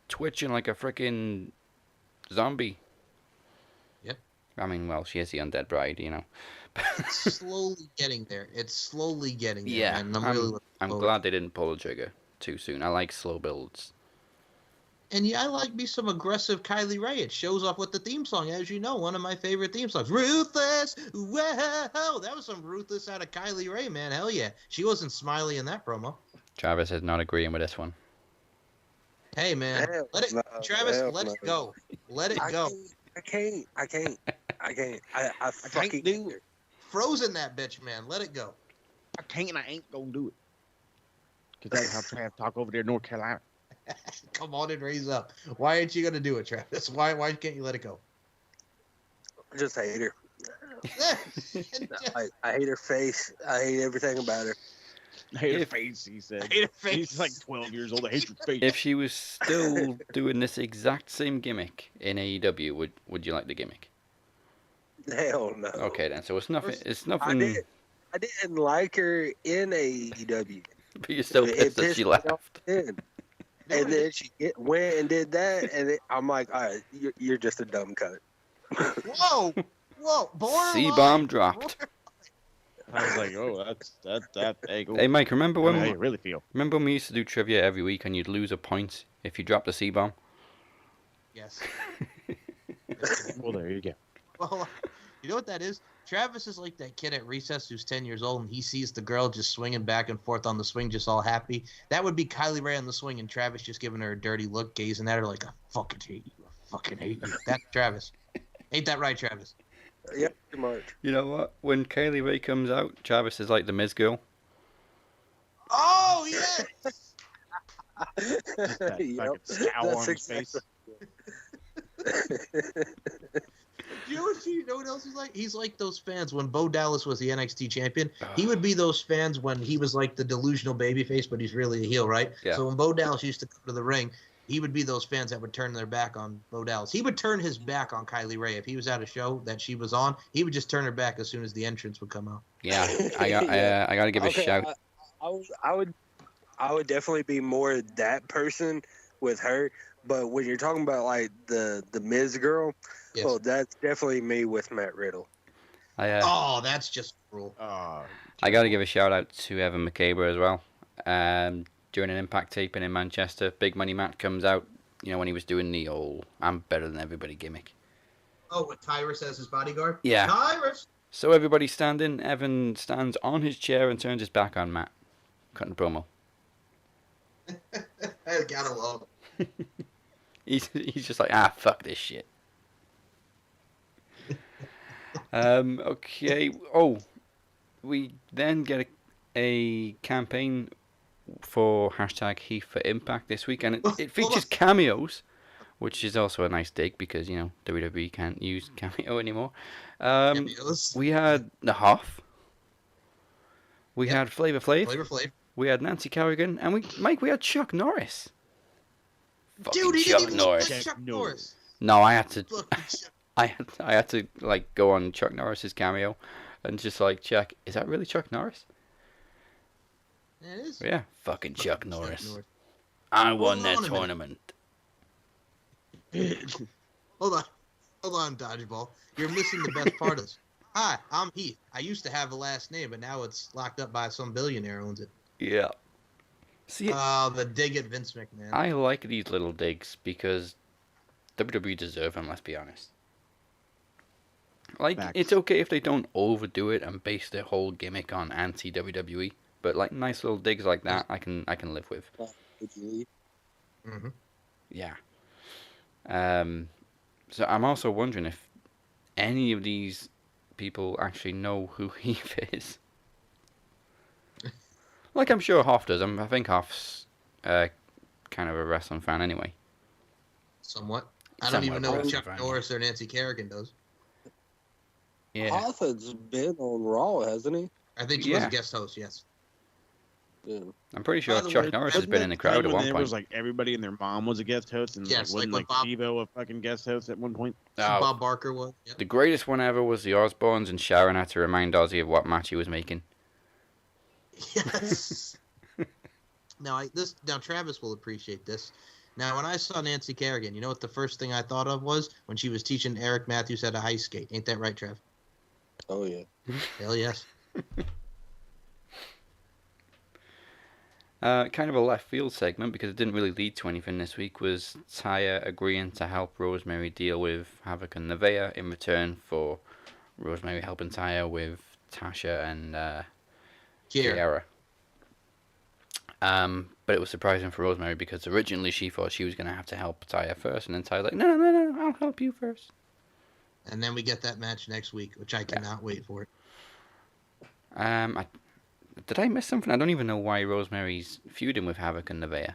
twitching like a freaking zombie. Yep. I mean, well, she is the undead bride, you know. It's slowly getting there. It's slowly getting there. Yeah, And I'm glad they didn't pull the trigger too soon. I like slow builds. And yeah, I like me some aggressive Kylie Ray. It shows off with the theme song, as you know, one of my favorite theme songs. Ruthless! Whoa! That was some ruthless out of Kylie Ray, man. Hell yeah. She wasn't smiley in that promo. Travis is not agreeing with this one. Hey, man. Travis, let it go. Let it go. I can't. I fucking do it. Frozen that bitch, man. Let it go. I can't and I ain't gonna do it. Because that's how Trav talk over there in North Carolina. Come on and raise up. Why aren't you gonna do it, Travis? Why can't you let it go? I just hate her. I hate her face. I hate everything about her. I hate her face, he said. I hate her face. He's like 12 years old. I hate your face. If she was still doing this exact same gimmick in AEW, would you like the gimmick? Hell no. Okay then, so it's nothing. It's nothing. I didn't like her in AEW. But you're still pissed that she left. And then she went and did that, and I'm like, all right, you're just a dumb cunt. Whoa, borderline. C-bomb dropped. I was like, oh, that. Hey Mike, remember when? How you really feel? Remember when we used to do trivia every week, and you'd lose a point if you dropped a C-bomb? Yes. Well, there you go. Well, you know what that is? Travis is like that kid at recess who's 10 years old, and he sees the girl just swinging back and forth on the swing, just all happy. That would be Kylie Ray on the swing, and Travis just giving her a dirty look, gazing at her like, I fucking hate you. I fucking hate you. That's Travis. Ain't that right, Travis? Yep, pretty much. You know what? When Kaylee Ray comes out, Travis is like the Miz girl. Oh, yes! That fucking scowl on his face. You know what else he's like? He's like those fans when Bo Dallas was the NXT champion. He would be those fans when he was like the delusional babyface, but he's really a heel, right? Yeah. So when Bo Dallas used to come to the ring, he would be those fans that would turn their back on Bo Dallas. He would turn his back on Kylie Ray. If he was at a show that she was on, he would just turn her back as soon as the entrance would come out. Yeah, I got to give a shout. I would definitely be more that person with her. But when you're talking about like the Miz girl, Yes. well, that's definitely me with Matt Riddle. That's just cruel. I got to give a shout out to Evan McCabe as well. During an Impact taping in Manchester, Big Money Matt comes out. You know when he was doing the old "I'm better than everybody" gimmick. Oh, with Tyrus as his bodyguard. Yeah. Tyrus. So everybody's standing. Evan stands on his chair and turns his back on Matt, cutting promo. I gotta love it. He's just like, fuck this shit. Okay. Oh, we then get a campaign for hashtag Heath for Impact this week, and it features cameos, which is also a nice dig because, you know, WWE can't use cameo anymore. Cameos. We had the Hoff. We had Flavor Flav. Flavor Flav. We had Nancy Kerrigan, and we had Chuck Norris. Dude, he Chuck didn't even Norris. look like Chuck Norris. No, I had to. Look, I had to like go on Chuck Norris's cameo, and just like check, is that really Chuck Norris? Yeah, it is. Yeah, fucking Chuck Norris. I won that on a tournament. Hold on, Dodgeball. You're missing the best part of this. Hi, I'm Heath. I used to have a last name, but now it's locked up by some billionaire owns it. Yeah. See, the dig at Vince McMahon. I like these little digs because WWE deserve them, let's be honest. Like, Facts. it's okay if they don't overdo it and base their whole gimmick on anti-WWE, but like nice little digs like that, I can live with. Mm-hmm. Yeah. So I'm also wondering if any of these people actually know who Heath is. Like, I'm sure Hoff does. I think Hoff's kind of a wrestling fan anyway. Somewhat. I don't even know what Chuck fan, Norris or Nancy Kerrigan does. Yeah. Hoff has been on Raw, hasn't he? I think he was a guest host, yes. Yeah. I'm pretty sure By the Chuck way, Norris has been in the crowd at one There point. was like everybody and their mom was a guest host, and Yes, wasn't like like when Steve-O a fucking guest host at one point. Oh, Bob Barker was. Yep. the greatest one ever was the Osbournes, and Sharon had to remind Ozzy of what match he was making. Yes. Now Travis will appreciate this. Now, when I saw Nancy Kerrigan, you know what the first thing I thought of was when she was teaching Eric Matthews how to ice skate. Ain't that right, Trev? Oh yeah. Hell yes. Kind of a left field segment because it didn't really lead to anything this week was Taya agreeing to help Rosemary deal with Havoc and Nevaeh in return for Rosemary helping Taya with Tasha and Kiera. But it was surprising for Rosemary because originally she thought she was going to have to help Taya first, and then Taya's like, no, I'll help you first. And then we get that match next week, which I cannot wait for. Did I miss something? I don't even know why Rosemary's feuding with Havoc and Nevaeh.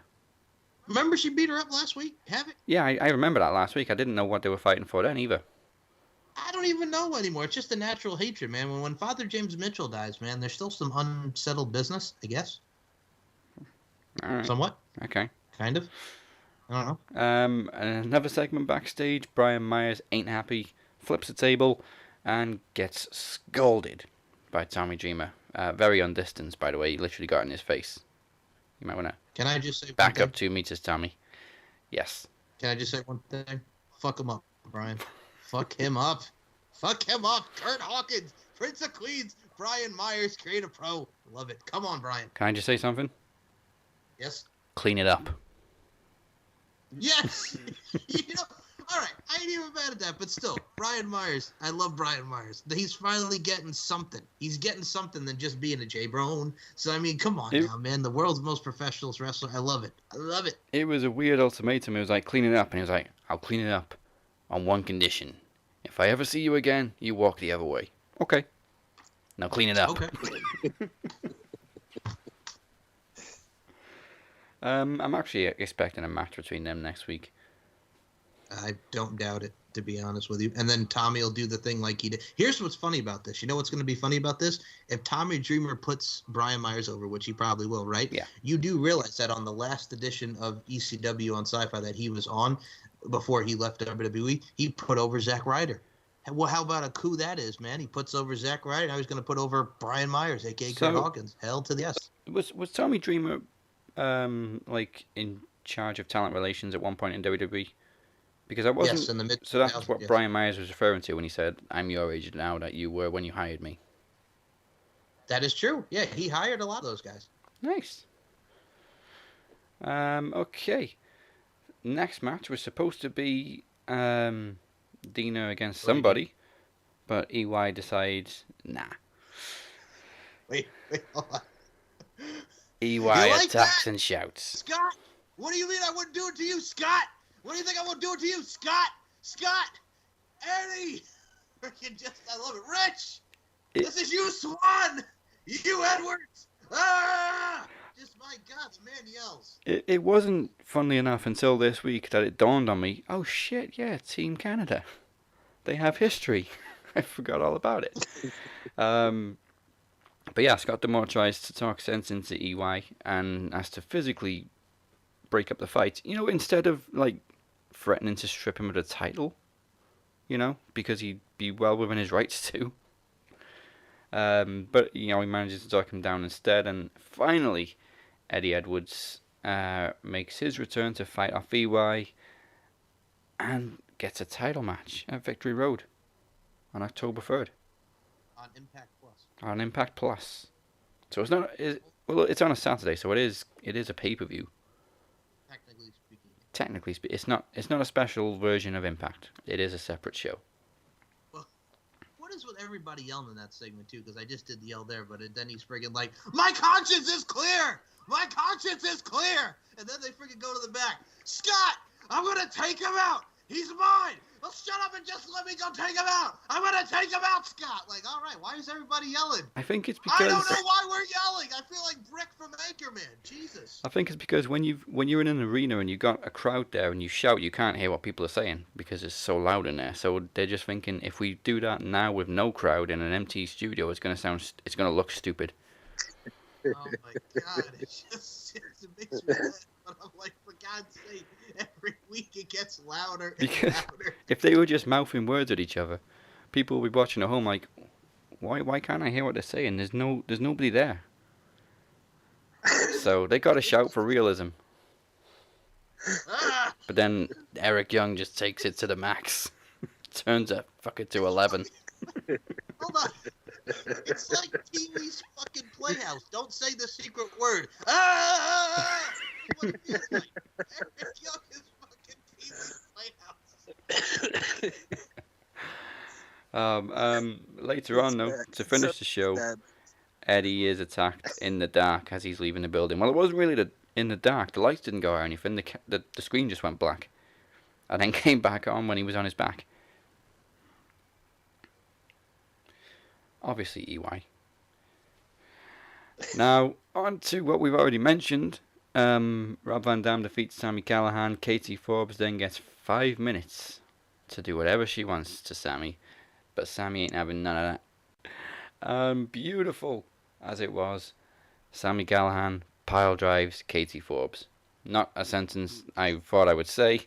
Remember she beat her up last week, Havoc? Yeah, I remember that last week. I didn't know what they were fighting for then either. I don't even know anymore. It's just a natural hatred, man. When Father James Mitchell dies, man, there's still some unsettled business, I guess. All right. Somewhat. Okay. Kind of. I don't know. Another segment backstage. Brian Myers ain't happy, flips the table, and gets scalded by Tommy Dreamer. Very on distance, by the way. He literally got in his face. You might want to... Can I just say back up 2 meters, Tommy. Yes. Can I just say one thing? Fuck him up, Brian. Fuck him up. Fuck him up. Kurt Hawkins, Prince of Queens, Brian Myers, Creative Pro. Love it. Come on, Brian. Can I just say something? Yes. Clean it up. Yes. All right. I ain't even mad at that, but still, Brian Myers. I love Brian Myers. He's finally getting something. He's getting something than just being a J-Brone. So, I mean, come on now, man. The world's most professional wrestler. I love it. I love it. It was a weird ultimatum. It was like, clean it up. And he was like, I'll clean it up on one condition. If I ever see you again, you walk the other way. Okay. Now clean it up. Okay. I'm actually expecting a match between them next week. I don't doubt it, to be honest with you. And then Tommy will do the thing like he did. Here's what's funny about this. You know what's going to be funny about this? If Tommy Dreamer puts Brian Myers over, which he probably will, right? Yeah. You do realize that on the last edition of ECW on Sci-Fi that he was on before he left WWE, he put over Zack Ryder. Well, how about a coup that is, man? He puts over Zack Ryder. Now he's going to put over Brian Myers, a.k.a. Kurt Hawkins. Hell to the yes. Was Tommy Dreamer like in charge of talent relations at one point in WWE? Because I wasn't. Yes, in the mid. So that's what Brian Myers was referring to when he said, "I'm your agent now that you were when you hired me." That is true. Yeah, he hired a lot of those guys. Nice. Okay. Next match was supposed to be Dina against somebody, but EY decides, nah. Wait, hold on. EY like attacks that? and shouts. Scott, what do you mean I wouldn't do it to you, Scott? What do you think I won't do it to you, Scott? Scott, Eddie, freaking just, I love it. Rich, this is you, Swan. You, Edwards. Ah! Just, my God, the man yells. It wasn't, funnily enough, until this week that it dawned on me, oh shit, yeah, Team Canada. They have history. I forgot all about it. But yeah, Scott D'Amore tries to talk sense into EY and has to physically break up the fight. You know, instead of, like, threatening to strip him of the title, you know, because he'd be well within his rights to. But, you know, he manages to talk him down instead, and finally, Eddie Edwards makes his return to fight off EY and gets a title match at Victory Road on October 3rd. On Impact Plus. On Impact Plus. So it's not... Well, it's on a Saturday, so it is a pay-per-view. Technically speaking. It's not a special version of Impact. It is a separate show. Well, what is with everybody yelling in that segment, too? Because I just did the yell there, but then he's friggin' like, my conscience is clear! My conscience is clear! And then they friggin' go to the back. Scott! I'm gonna take him out! He's mine! Well, shut up and just let me go take him out! I'm gonna take him out, Scott! Like, all right, why is everybody yelling? I think it's because... I don't know why we're yelling! I feel like Brick from Anchorman. Jesus. I think it's because when you're in an arena and you've got a crowd there and you shout, you can't hear what people are saying because it's so loud in there. So they're just thinking, if we do that now with no crowd in an empty studio, it's gonna look stupid. Oh my God! It makes me laugh. But I'm like, for God's sake, every week it gets louder and because louder. If they were just mouthing words at each other, people would be watching at home like, why can't I hear what they're saying? There's nobody there. So they got to shout for realism. But then Eric Young just takes it to the max, turns it to 11. Hold on. It's like Pee-wee's fucking Playhouse. Don't say the secret word. Ah! What it feels like. Eric Young is fucking Pee-wee's Playhouse. Later on, though, to finish the show, Eddie is attacked in the dark as he's leaving the building. Well, it wasn't really in the dark. The lights didn't go out or anything. The screen just went black. And then came back on when he was on his back. Obviously, EY. Now, on to what we've already mentioned. Rob Van Dam defeats Sami Callihan. Katie Forbes then gets 5 minutes to do whatever she wants to Sami. But Sami ain't having none of that. Beautiful as it was, Sami Callihan pile drives Katie Forbes. Not a sentence I thought I would say.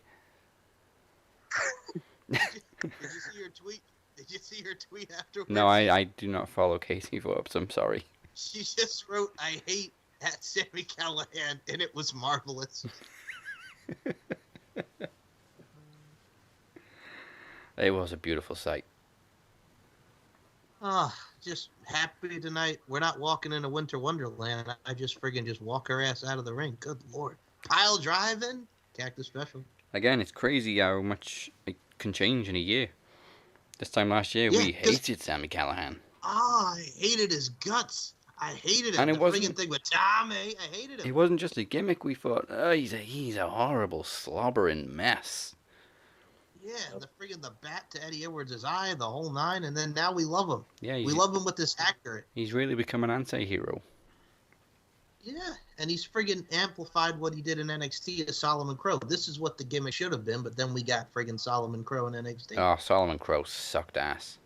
Did you see her tweet? Did you see her tweet afterwards? No, I do not follow Katie Forbes. I'm sorry. She just wrote, "I hate at Sami Callihan," and it was marvelous. It was a beautiful sight. Just happy tonight. We're not walking in a winter wonderland. I just friggin' just walk her ass out of the ring. Good lord. Pile driving? Cactus special. Again, it's crazy how much it can change in a year. This time last year, we hated Sami Callihan. I hated his guts. I hated him. And it wasn't friggin' thing with Tommy. I hated him. It wasn't just a gimmick. We thought, oh, he's a horrible, slobbering mess. Yeah, the bat to Eddie Edwards' eye, the whole nine, and then now we love him. Yeah, we love him with this accurate. He's really become an anti-hero. Yeah, and he's friggin' amplified what he did in NXT as Solomon Crow. This is what the gimmick should have been, but then we got friggin' Solomon Crow in NXT. Oh, Solomon Crow sucked ass.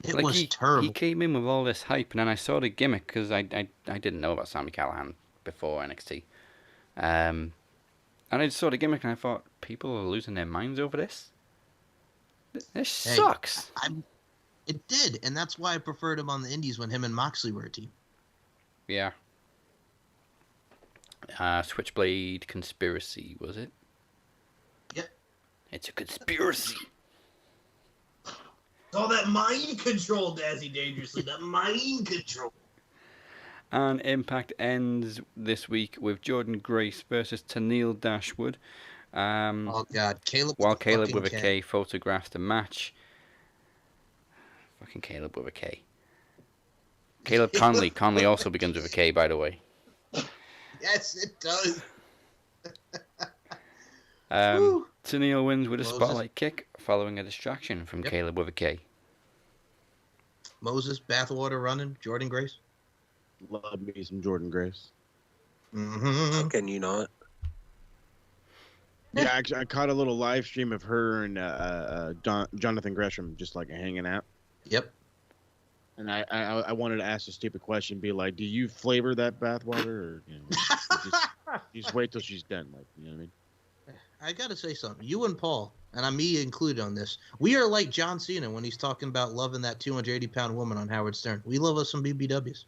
It was terrible. He came in with all this hype, and then I saw the gimmick because I didn't know about Sami Callihan before NXT. And I saw the gimmick, and I thought, people are losing their minds over this? This sucks. It did, and that's why I preferred him on the Indies when him and Moxley were a team. Yeah. Switchblade Conspiracy, was it? Yep. It's a conspiracy. All that mind control, Dazzy Dangerously. That mind control. And Impact ends this week with Jordan Grace versus Tennille Dashwood. Oh, God. Caleb with a K photographs the match. Fucking Caleb with a K. Caleb Conley. Conley also begins with a K, by the way. Yes, it does. Tennille wins with a spotlight kick following a distraction from Caleb with a K. Moses, bathwater running, Jordan Grace. Love me some Jordan Grace. Mm-hmm. How can you not? Yeah, actually, I caught a little live stream of her and Jonathan Gresham just like hanging out. Yep. And I wanted to ask a stupid question, be like, do you flavor that bathwater, or you just wait till she's done, like, you know what I mean? I gotta say something. You and Paul, and I'm me included on this, we are like John Cena when he's talking about loving that 280-pound woman on Howard Stern. We love us some BBWs.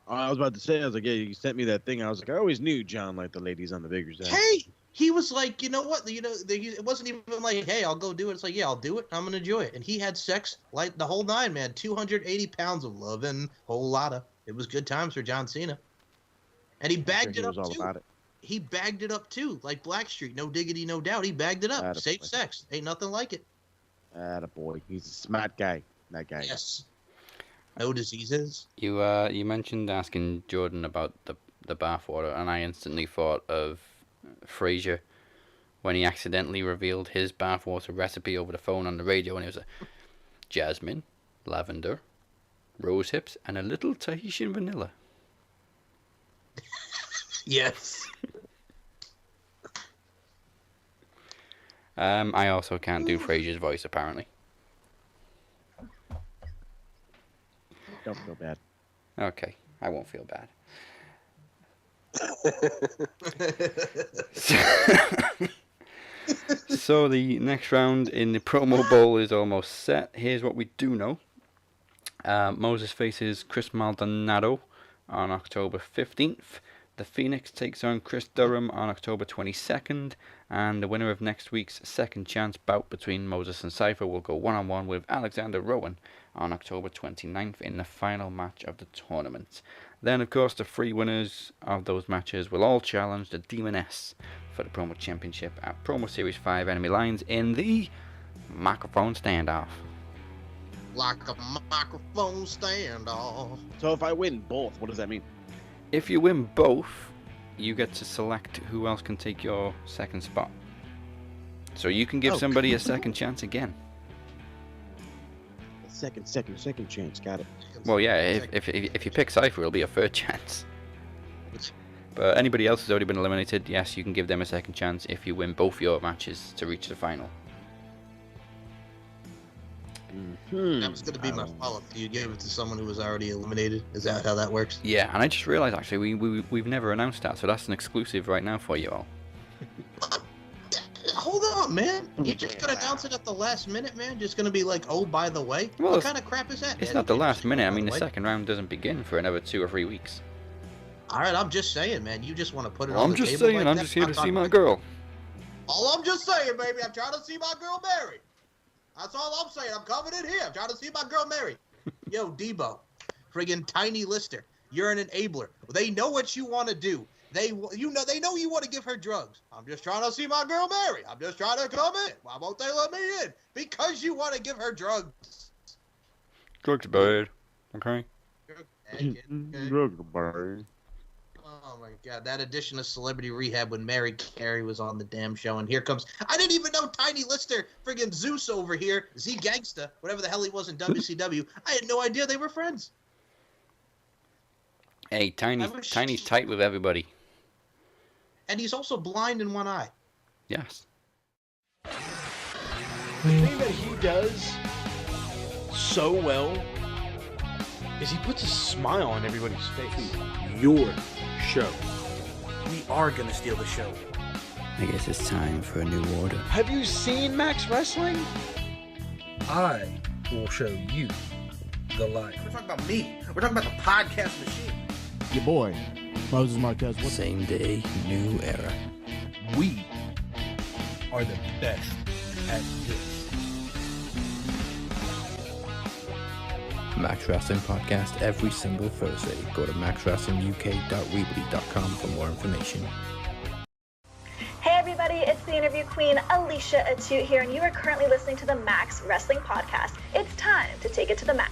I was about to say, I was like, yeah, you sent me that thing. I was like, I always knew John liked the ladies on the bigger side. Hey, he was like, you know what? It wasn't even like, hey, I'll go do it. It's like, yeah, I'll do it. I'm gonna enjoy it. And he had sex like the whole nine, man. 280 pounds of love and whole lot of. It was good times for John Cena. And he bagged it up all too. about it. He bagged it up too, like Blackstreet. No diggity, no doubt. He bagged it up. Attaboy. Safe sex. Ain't nothing like it. Attaboy. He's a smart guy. That guy. Yes. No diseases. You mentioned asking Jordan about the bathwater, and I instantly thought of Frasier when he accidentally revealed his bathwater recipe over the phone on the radio, and it was a jasmine, lavender, rose hips, and a little Tahitian vanilla. Yes. I also can't do Frasier's voice, apparently. Don't feel bad. Okay, I won't feel bad. So the next round in the promo bowl is almost set. Here's what we do know. Moses faces Chris Maldonado on October 15th. The Phoenix takes on Chris Durham on October 22nd, and the winner of next week's second chance bout between Moses and Cypher will go one-on-one with Alexander Rowan on October 29th in the final match of the tournament. Then, of course, the three winners of those matches will all challenge the Demoness for the Promo Championship at Promo Series 5 Enemy Lines in the microphone standoff. Like a microphone standoff. So if I win both, what does that mean? If you win both, you get to select who else can take your second spot. So you can give somebody a second chance again. Second chance. Got it. Well, yeah, if you pick Cypher, it'll be a third chance. But anybody else who's already been eliminated, yes, you can give them a second chance if you win both your matches to reach the final. That was going to be my follow-up. You gave it to someone who was already eliminated. Is that how that works? Yeah, and I just realised actually we've never announced that, so that's an exclusive right now for you all. Hold on, man. You're just going to announce it at the last minute, man? Just going to be like, oh, by the way? Well, what kind of crap is that? It's not the last minute. I mean, the second round doesn't begin for another 2 or 3 weeks. All right, I'm just saying, man. You just want to put it Well, on the table. I'm just saying, like I'm that? just here to see my girl. All I'm just saying, baby, I'm trying to see my girl married. That's all I'm saying. I'm coming in here. I'm trying to see my girl married. Yo, Debo, friggin' Tiny Lister, you're an enabler. They know what you want to do. They know you want to give her drugs. I'm just trying to see my girl married. I'm just trying to come in. Why won't they let me in? Because you want to give her drugs. Drugs bad. Okay. Drugs bad. Oh my God, that edition of Celebrity Rehab when Mary Carey was on the damn show, and here comes, I didn't even know Tiny Lister, friggin' Zeus over here, Z Gangsta, whatever the hell he was in WCW, I had no idea they were friends. Hey, Tiny's tight with everybody. And he's also blind in one eye. Yes. The thing that he does so well is he puts a smile on everybody's face. Your show. We are gonna steal the show. I guess it's time for a new order. Have you seen Max Wrestling? I will show you the light. We're talking about me. We're talking about the podcast machine. Your boy, Moses Marquez. Same day, new era. We are the best at this. Max Wrestling Podcast every single Thursday. Go to maxwrestlinguk.weebly.com for more information. Hey everybody, it's the interview queen Alicia Atute here, and you are currently listening to the Max Wrestling Podcast. It's time to take it to the max.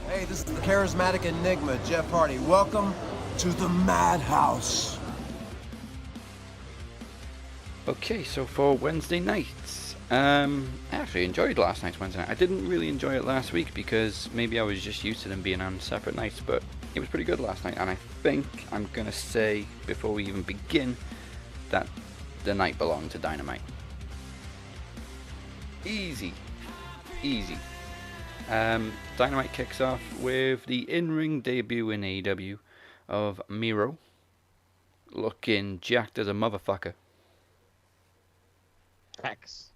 Hey, this is the charismatic enigma, Jeff Hardy. Welcome to the Madhouse. Okay, so for Wednesday nights, I actually enjoyed last night's Wednesday night. I didn't really enjoy it last week because maybe I was just used to them being on separate nights, but it was pretty good last night, and I think I'm going to say, before we even begin, that the night belonged to Dynamite. Easy. Dynamite kicks off with the in-ring debut in AEW of Miro, looking jacked as a motherfucker. Hex.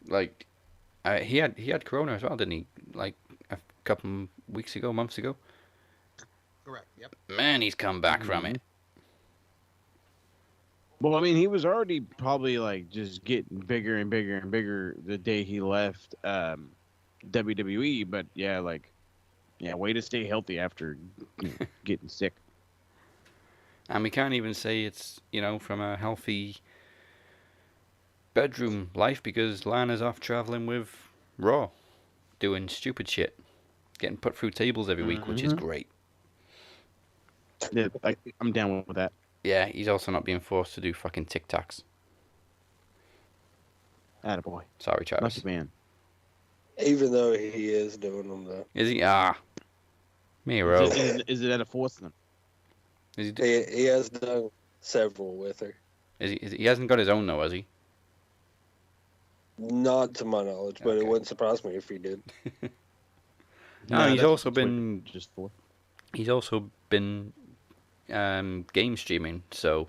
Like, he had corona as well, didn't he? Like a couple months ago. Correct. Yep. Man, he's come back from it. Well, I mean, he was already probably like just getting bigger and bigger and bigger the day he left WWE. But yeah, way to stay healthy after getting sick. And we can't even say it's, from a healthy bedroom life because Lana's off traveling with Raw, doing stupid shit, getting put through tables every week, which is great. Yeah, I'm down with that. Yeah, he's also not being forced to do fucking TikToks. Attaboy. Sorry, Travis. Lucky man. Even though he is doing them, though. Is he? Miro. Is it at a force them? Is he has done several with her. He hasn't got his own though, has he? Not to my knowledge, but it wouldn't surprise me if he did. No, he's also been just for. He's also been game streaming, so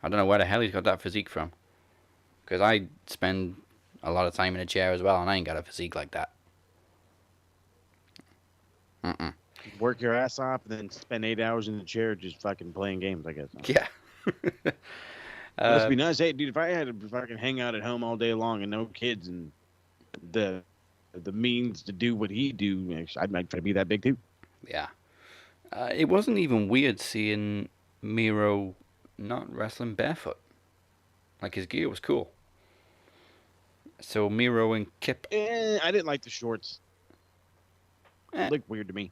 I don't know where the hell he's got that physique from. Because I spend a lot of time in a chair as well, and I ain't got a physique like that. work your ass off and then spend 8 hours in the chair just fucking playing games, I guess. Yeah. Must be nice. Hey, dude, if I had to fucking hang out at home all day long and no kids and the means to do what he do, I might try to be that big too. Yeah. It wasn't even weird seeing Miro not wrestling barefoot. Like, his gear was cool. So Miro and Kip... I didn't like the shorts. It looked weird to me.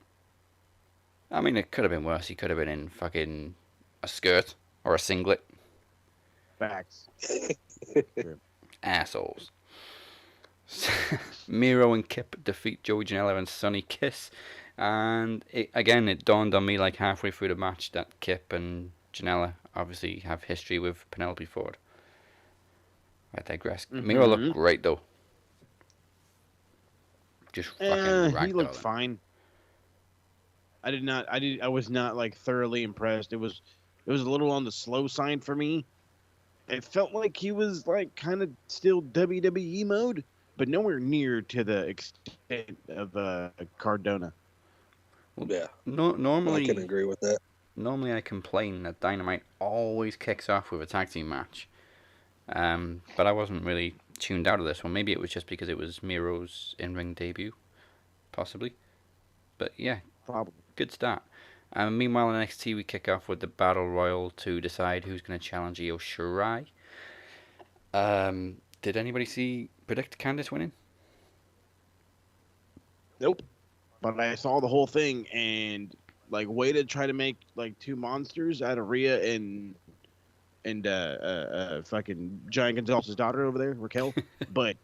I mean, it could have been worse. He could have been in fucking a skirt or a singlet. Facts. Assholes. Miro and Kip defeat Joey Janela and Sonny Kiss. And it dawned on me like halfway through the match that Kip and Janela obviously have history with Penelope Ford. I digress. Miro looked great though. Just fucking he looked fine. I was not like thoroughly impressed. It was a little on the slow side for me. It felt like he was like kind of still WWE mode, but nowhere near to the extent of Cardona. Well, yeah. Normally I can agree with that. Normally I complain that Dynamite always kicks off with a tag team match. But I wasn't really tuned out of this one. Maybe it was just because it was Miro's in-ring debut. Possibly. But yeah, probably. Good start. Meanwhile in NXT we kick off with the Battle Royal to decide who's going to challenge Io Shirai. Did anybody predict Candice winning? Nope. But I saw the whole thing and like way to try to make like two monsters out of Rhea and fucking Giant Gonzalez's daughter over there, Raquel. But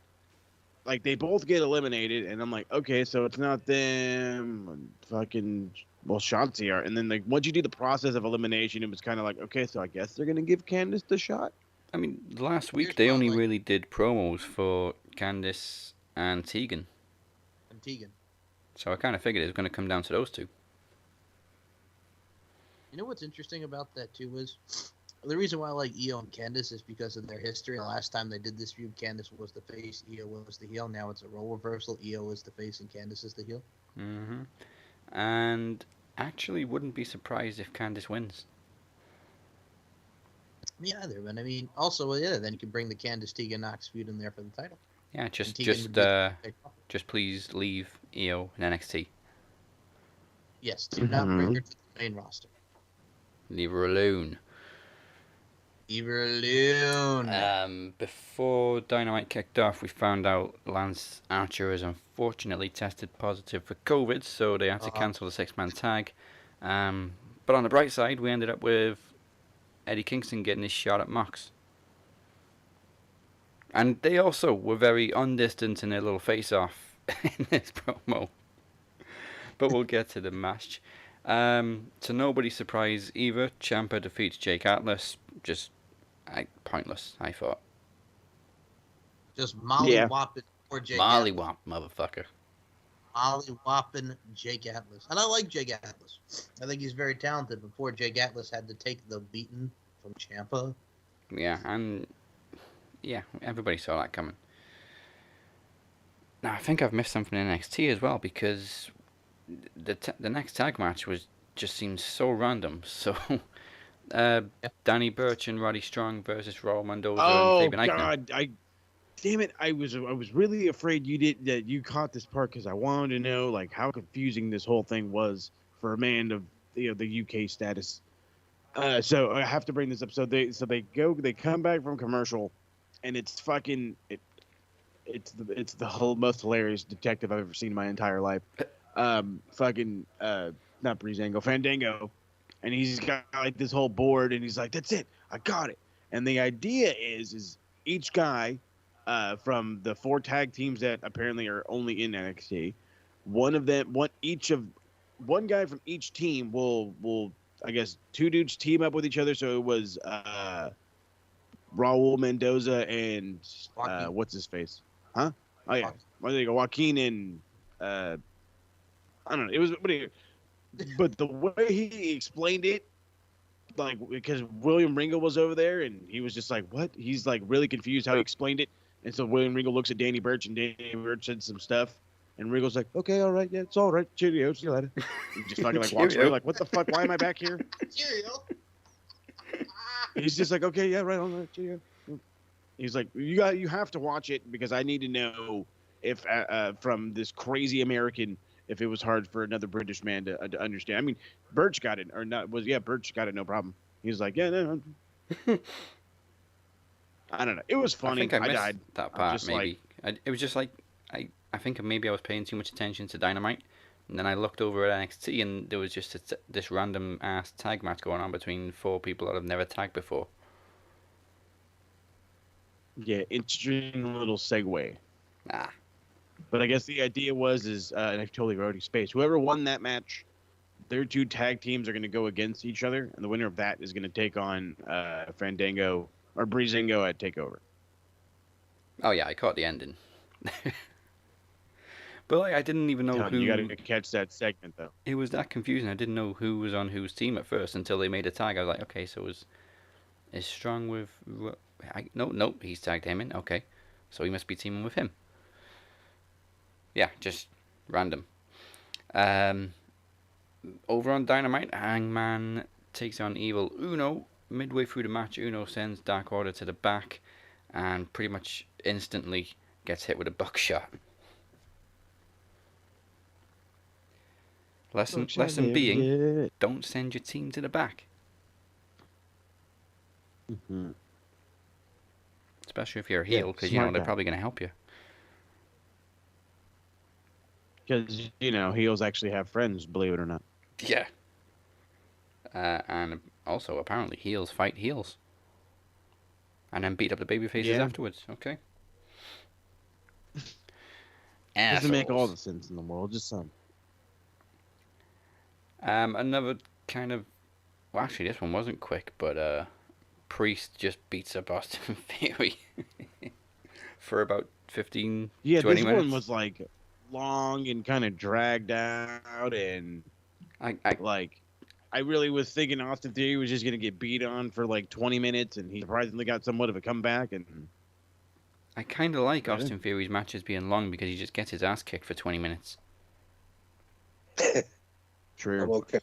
like they both get eliminated and I'm like, okay, so it's not them. Fucking Shotzi are. And then like once you do the process of elimination, it was kind of like, okay, so I guess they're gonna give Candice the shot. I mean, last week they only really did promos for Candice and Tegan. So I kind of figured it was going to come down to those two. You know what's interesting about that too is the reason why I like Io and Candice is because of their history. The last time they did this feud, Candice was the face, Io was the heel. Now it's a role reversal. Io is the face and Candice is the heel. Mm-hmm. And actually wouldn't be surprised if Candice wins. Me either, but I mean, also, yeah, then you can bring the Candice Tegan Knox feud in there for the title. Yeah, just please leave Io in NXT. Yes, do not bring her to the main roster. Leave her alone. Leave her alone. Before Dynamite kicked off, we found out Lance Archer has unfortunately tested positive for COVID, so they had to cancel the 6-man tag. But on the bright side, we ended up with Eddie Kingston getting his shot at Mox. And they also were very undistant in their little face-off in this promo. But we'll get to the match. To nobody's surprise either, Ciampa defeats Jake Atlas. Just pointless, I thought. Just molly-whopping poor Jake Atlas. Molly-whop, motherfucker. Molly-whopping Jake Atlas. And I like Jake Atlas. I think he's very talented. Before Jake Atlas had to take the beating from Ciampa. Yeah, and... yeah, everybody saw that coming. Now, I think I've missed something in NXT as well, because the next tag match just seems so random. So, Danny Burch and Roddy Strong versus Raul Mendoza and Fabian Eichner. Oh, God, damn it, I was really afraid that you caught this part because I wanted to know, like, how confusing this whole thing was for a man of, the UK status. So, I have to bring this up. So, they come back from commercial, and it's fucking it's the whole most hilarious detective I've ever seen in my entire life. Not Breezango, Fandango, and he's got like this whole board, and he's like, "That's it, I got it." And the idea is each guy from the 4 tag teams that apparently are only in NXT, one guy from each team will I guess 2 dudes team up with each other. So it was Raul Mendoza and what's his face? Huh? Oh yeah, well, there you go, Joaquin and I don't know. It was, but the way he explained it, like because William Ringo was over there and he was just like, "What?" He's like really confused how he explained it, and so William Ringo looks at Danny Burch and Danny Burch said some stuff, And Regal's like, okay, all right, yeah, it's all right. Cheerio, see you later. He just fucking like walks away like, what the fuck? Why am I back here? Cheerio. He's just like, okay, yeah, right, all right, cheerio. He's like, you have to watch it because I need to know if from this crazy American if it was hard for another British man to understand. I mean, Birch got it or not? Birch got it, no problem. He was like, yeah, no. I don't know. It was funny. I think I missed died. that part. Maybe it was just like I think maybe I was paying too much attention to Dynamite, and then I looked over at NXT, and there was just this random ass tag match going on between 4 people that I've never tagged before. Yeah, interesting little segue. Ah. But I guess the idea and I totally wrote in space. Whoever won that match, their 2 tag teams are going to go against each other, and the winner of that is going to take on Fandango or Breezango at TakeOver. Oh yeah, I caught the ending. But like, I didn't even know who. You got to catch that segment though. It was that confusing. I didn't know who was on whose team at first until they made a tag. I was like, okay, so is Strong with? No, he's tagged him in. Okay, so he must be teaming with him. Yeah, just random. Over on Dynamite, Hangman takes on Evil Uno. Midway through the match, Uno sends Dark Order to the back, and pretty much instantly gets hit with a buckshot. Lesson being, don't send your team to the back. Mm-hmm. Especially if you're a heel, because they're probably going to help you. Because heels actually have friends, believe it or not. Yeah. And also, apparently, heels fight heels. And then beat up the babyfaces afterwards. Okay. Doesn't make all the sense in the world, just some. Another kind of... Well, actually, this one wasn't quick, but Priest just beats up Austin Theory for about 15, 20 minutes. Yeah, this one was, like, long and kind of dragged out, and I really was thinking Austin Theory was just going to get beat on for, like, 20 minutes, and he surprisingly got somewhat of a comeback, and... I kind of like Austin Theory's matches being long because he just gets his ass kicked for 20 minutes. True. I'm okay.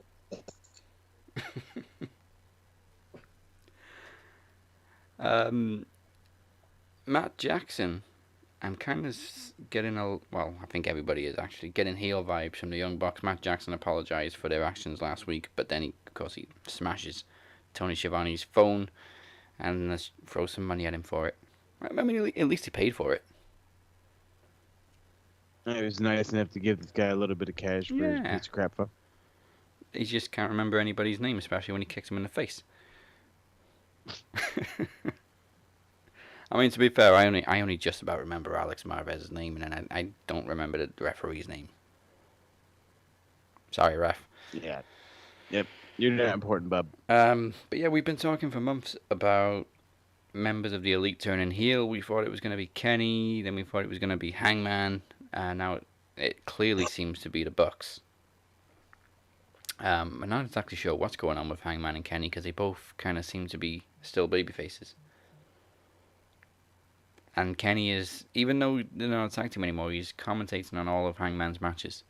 Matt Jackson, I'm kind of getting I think everybody is actually getting heel vibes from the Young Bucks. Matt Jackson apologized for their actions last week, but then he smashes Tony Schiavone's phone and throws some money at him for it. I mean, at least he paid for it. It was nice enough to give this guy a little bit of cash for his piece of crap phone. He just can't remember anybody's name, especially when he kicks him in the face. I mean, to be fair, I only just about remember Alex Marvez's name, and then I don't remember the referee's name. Sorry, ref. Yeah. Yep. You're not important, bub. But yeah, we've been talking for months about members of the Elite turning heel. We thought it was going to be Kenny, then we thought it was going to be Hangman, and now it clearly seems to be the Bucks. I'm not exactly sure what's going on with Hangman and Kenny because they both kind of seem to be still babyfaces. And Kenny is, even though they're not a tag team anymore, he's commentating on all of Hangman's matches.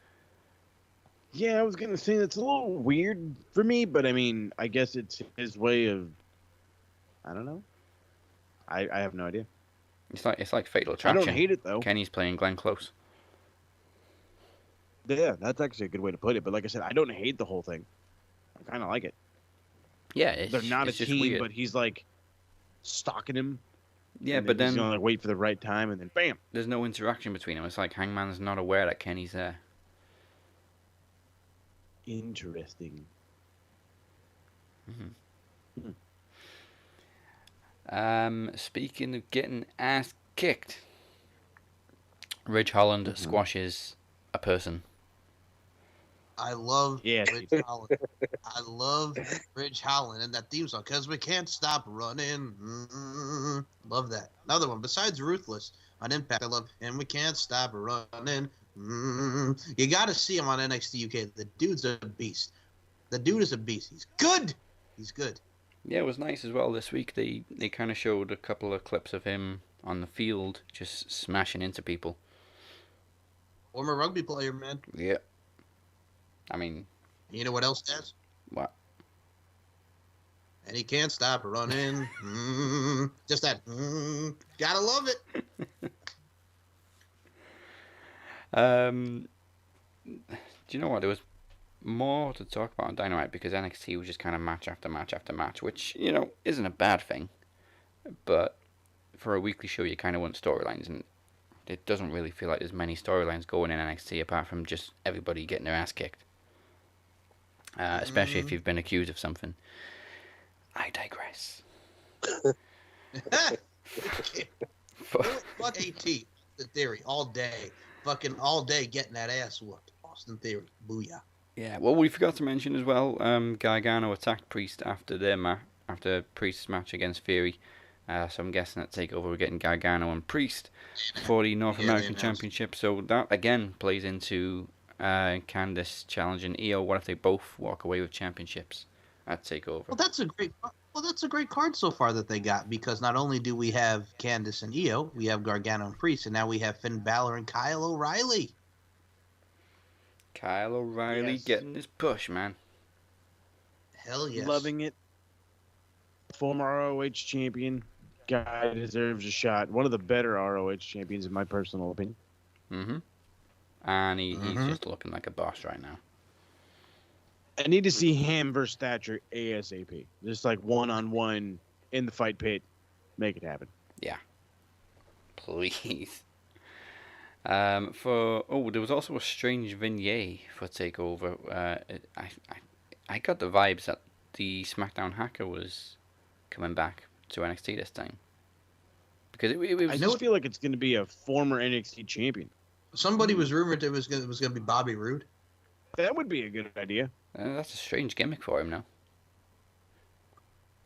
Yeah, I was going to say that's a little weird for me, but I mean, I guess it's his way of, I don't know. I have no idea. It's like Fatal Attraction. I don't hate it, though. Kenny's playing Glenn Close. Yeah, that's actually a good way to put it. But like I said, I don't hate the whole thing. I kind of like it. Yeah, they're not a team, weird. but he's like stalking him. Yeah, but then he's gonna like wait for the right time, and then bam. There's no interaction between them. It's like Hangman's not aware that Kenny's there. Interesting. Speaking of getting ass kicked, Ridge Holland squashes a person. I love Ridge Holland. I love Ridge Holland and that theme song, because we can't stop running. Love that. Another one, besides Ruthless on Impact, I love, and we can't stop running. You got to see him on NXT UK. The dude's a beast. The dude is a beast. He's good. He's good. Yeah, it was nice as well this week. They kind of showed a couple of clips of him on the field just smashing into people. Former rugby player, man. Yeah. I mean... You know what else does? What? And he can't stop running. Just that. Gotta love it. Do you know what? There was more to talk about on Dynamite because NXT was just kind of match after match after match, which, you know, isn't a bad thing. But for a weekly show, you kind of want storylines, and it doesn't really feel like there's many storylines going in NXT apart from just everybody getting their ass kicked. Especially if you've been accused of something. I digress. Fuck AT, the Theory, all day. Fucking all day getting that ass whooped. Austin Theory, booyah. Yeah, well, we forgot to mention as well, Gargano attacked Priest after after Priest's match against Theory. So I'm guessing at TakeOver we're getting Gargano and Priest for the North American Championship. So that, again, plays into Candice challenging Io. What if they both walk away with championships at TakeOver? Well, that's a great card so far that they got, because not only do we have Candice and Io, we have Gargano and Priest, and now we have Finn Balor and Kyle O'Reilly. Kyle O'Reilly getting his push, man. Hell yes. Loving it. Former ROH champion. Guy deserves a shot. One of the better ROH champions, in my personal opinion. Mm-hmm. And he's just looking like a boss right now. I need to see him versus Thatcher ASAP. Just like one-on-one in the fight pit. Make it happen. Yeah. Please. There was also a strange vignette for TakeOver. I got the vibes that the SmackDown hacker was coming back to NXT this time. Because it was... I just feel like it's going to be a former NXT champion. Somebody was rumored it was going to be Bobby Roode. That would be a good idea. That's a strange gimmick for him now.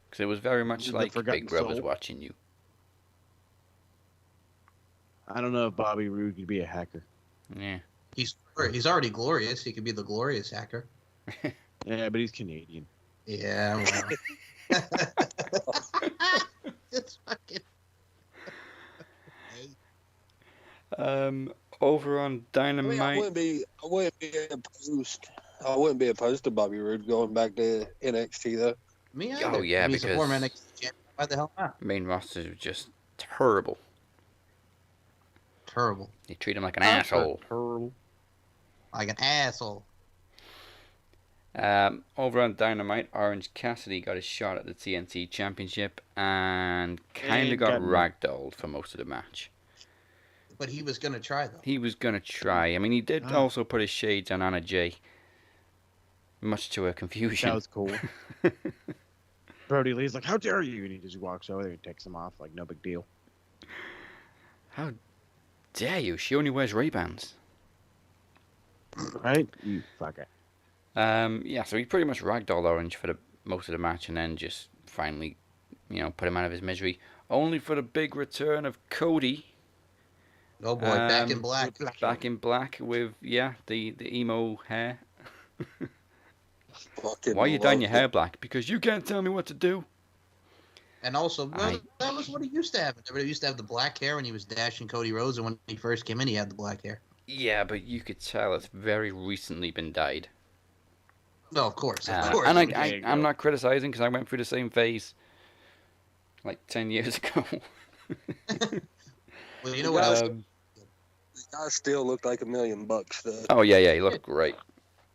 Because it was very much like Big Brother's watching you. I don't know if Bobby Roode could be a hacker. Yeah. He's already glorious. He could be the glorious hacker. Yeah, but he's Canadian. Yeah, well. It's fucking... Over on Dynamite... I wouldn't be opposed to Bobby Roode going back to NXT, though. Me either. Oh, yeah, he's because... a former NXT champion. Why the hell not? Main roster is just terrible. Terrible. They treat him like an asshole. Terrible. Like an asshole. Over on Dynamite, Orange Cassidy got a shot at the TNT Championship and kind of got ragdolled for most of the match. But he was going to try, though. He was going to try. I mean, he did also put his shades on Anna Jay. Much to her confusion. That was cool. Brody Lee's like, how dare you? And he just walks over there and takes him off like no big deal. How dare you? She only wears Ray-Bans. Right? You fucker. Yeah, so he pretty much ragdolled Orange for most of the match and then just finally, put him out of his misery. Only for the big return of Cody. Oh boy, back in black. Back in black with, the emo hair. Why you dyeing your hair black? Because you can't tell me what to do. And also, that was what he used to have. He used to have the black hair when he was dashing Cody Rhodes, and when he first came in, he had the black hair. Yeah, but you could tell it's very recently been dyed. No, of course. And I'm not criticizing because I went through the same phase like 10 years ago. Well, you know what else? The guy still looked like $1 million though. Oh yeah, he looked great.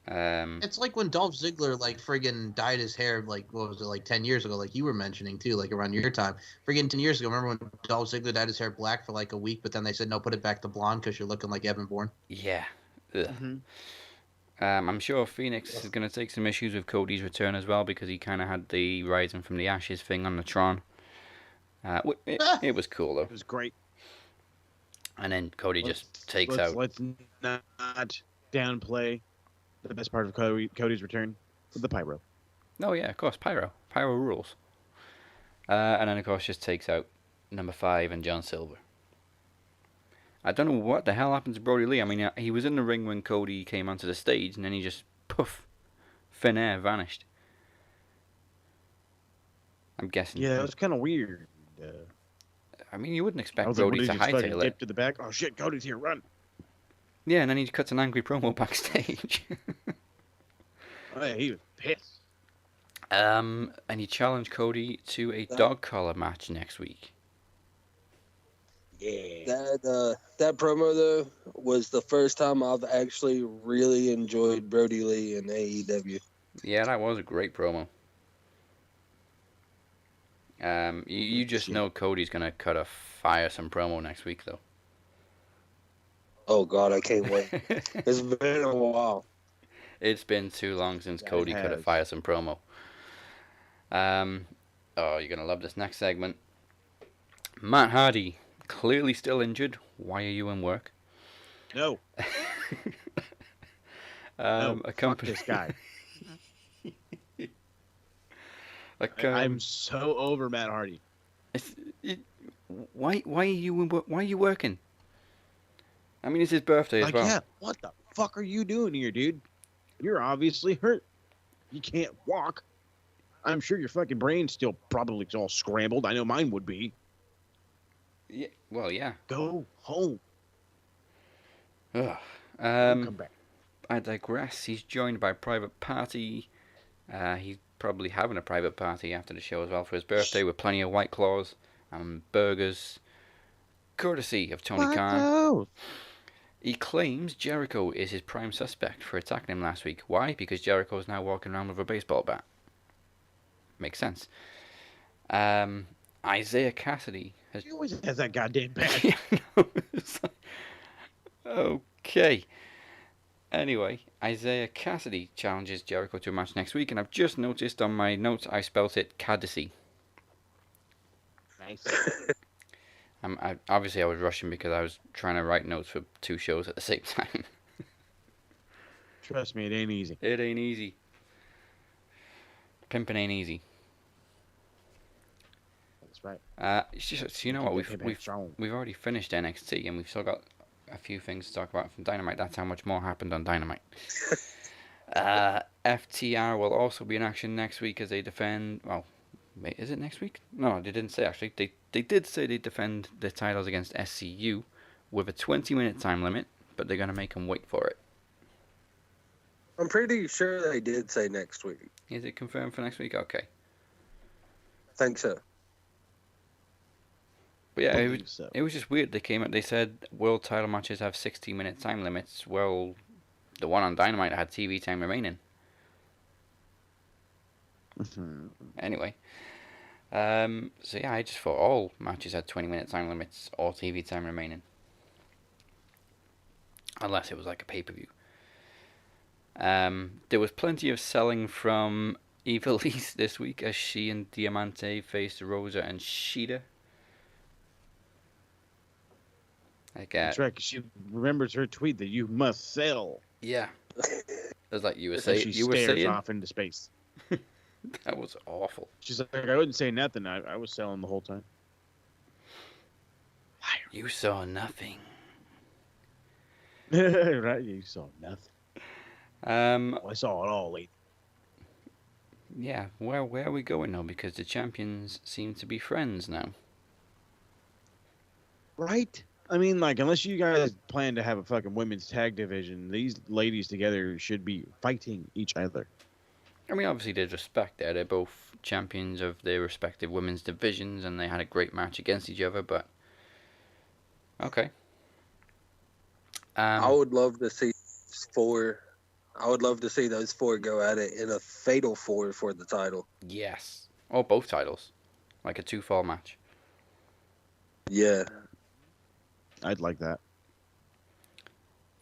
It's like when Dolph Ziggler friggin' dyed his hair 10 years ago, like you were mentioning too, like around your time. Friggin' 10 years ago, remember when Dolph Ziggler dyed his hair black for like a week, but then they said no, put it back to blonde because you're looking like Evan Bourne. Yeah. I'm sure Phoenix is going to take some issues with Cody's return as well because he kind of had the rising from the ashes thing on the Tron. It was cool though. It was great. And then Cody just takes out. Let's not downplay the best part of Cody's return with the pyro. Oh yeah, of course, pyro. Pyro rules. And then of course just takes out number 5 and John Silver. I don't know what the hell happened to Brody Lee. I mean, he was in the ring when Cody came onto the stage, and then he just poof, thin air, vanished. I'm guessing. Yeah, it was kind of weird. I mean, you wouldn't expect Brody to hightail it. Get to the back. Oh shit, Cody's here! Run. Yeah, and then he cuts an angry promo backstage. Oh, yeah, he was pissed. And he challenged Cody to a dog collar match next week. Yeah. That promo though was the first time I've actually really enjoyed Brody Lee in AEW. Yeah, that was a great promo. You just know Cody's gonna cut a firesome promo next week, though. Oh God, I can't wait. It's been a while. It's been too long since Yeah, Cody it cut a has. firesome promo. Oh, you're gonna love this next segment. Matt Hardy, clearly still injured. Why are you in work? No. No, fuck this guy. I'm so over Matt Hardy. Why are you working? I mean, it's his birthday as well. Yeah, what the fuck are you doing here, dude? You're obviously hurt. You can't walk. I'm sure your fucking brain's still probably all scrambled. I know mine would be. Yeah. Well, yeah. Go home. Ugh. Come back. I digress. He's joined by Private Party. He's probably having a private party after the show as well for his birthday with plenty of White Claws and burgers, courtesy of Tony Khan. He claims Jericho is his prime suspect for attacking him last week. Why? Because Jericho is now walking around with a baseball bat. Makes sense. Isaiah Cassidy has... He always has that goddamn bat. Okay. Anyway, Isaiah Cassidy challenges Jericho to a match next week, and I've just noticed on my notes I spelt it Caddicy. Nice. Obviously, I was rushing because I was trying to write notes for 2 shows at the same time. Trust me, it ain't easy. It ain't easy. Pimping ain't easy. That's right. It's just, you know what, we've already finished NXT, and we've still got a few things to talk about from Dynamite. That's how much more happened on Dynamite. FTR will also be in action next week as they defend... Well, wait, is it next week? No, they didn't say, actually. They did say they defend their titles against SCU with a 20-minute time limit, but they're going to make them wait for it. I'm pretty sure they did say next week. Is it confirmed for next week? Okay. I think so. But yeah, it was just weird. They said world title matches have 60-minute time limits. Well, the one on Dynamite had TV time remaining. Anyway. So yeah, I just thought all matches had 20-minute time limits or TV time remaining. Unless it was like a pay-per-view. There was plenty of selling from Eva Lise this week as she and Diamante faced Rosa and Shida. That's right, 'cause she remembers her tweet that you must sell. Yeah. It was like you were saying. She stares off into space. That was awful. She's like, I wouldn't say nothing. I was selling the whole time. You saw nothing. Right? You saw nothing. I saw it all late. Yeah, where are we going now? Because the champions seem to be friends now. Right? I mean, like, unless you guys plan to have a fucking women's tag division, these ladies together should be fighting each other. I mean, obviously there's respect there. They're both champions of their respective women's divisions, and they had a great match against each other, but... Okay. I would love to see those 4 go at it in a fatal 4 for the title. Yes. Or both titles. Like a 2-fall match. Yeah. I'd like that.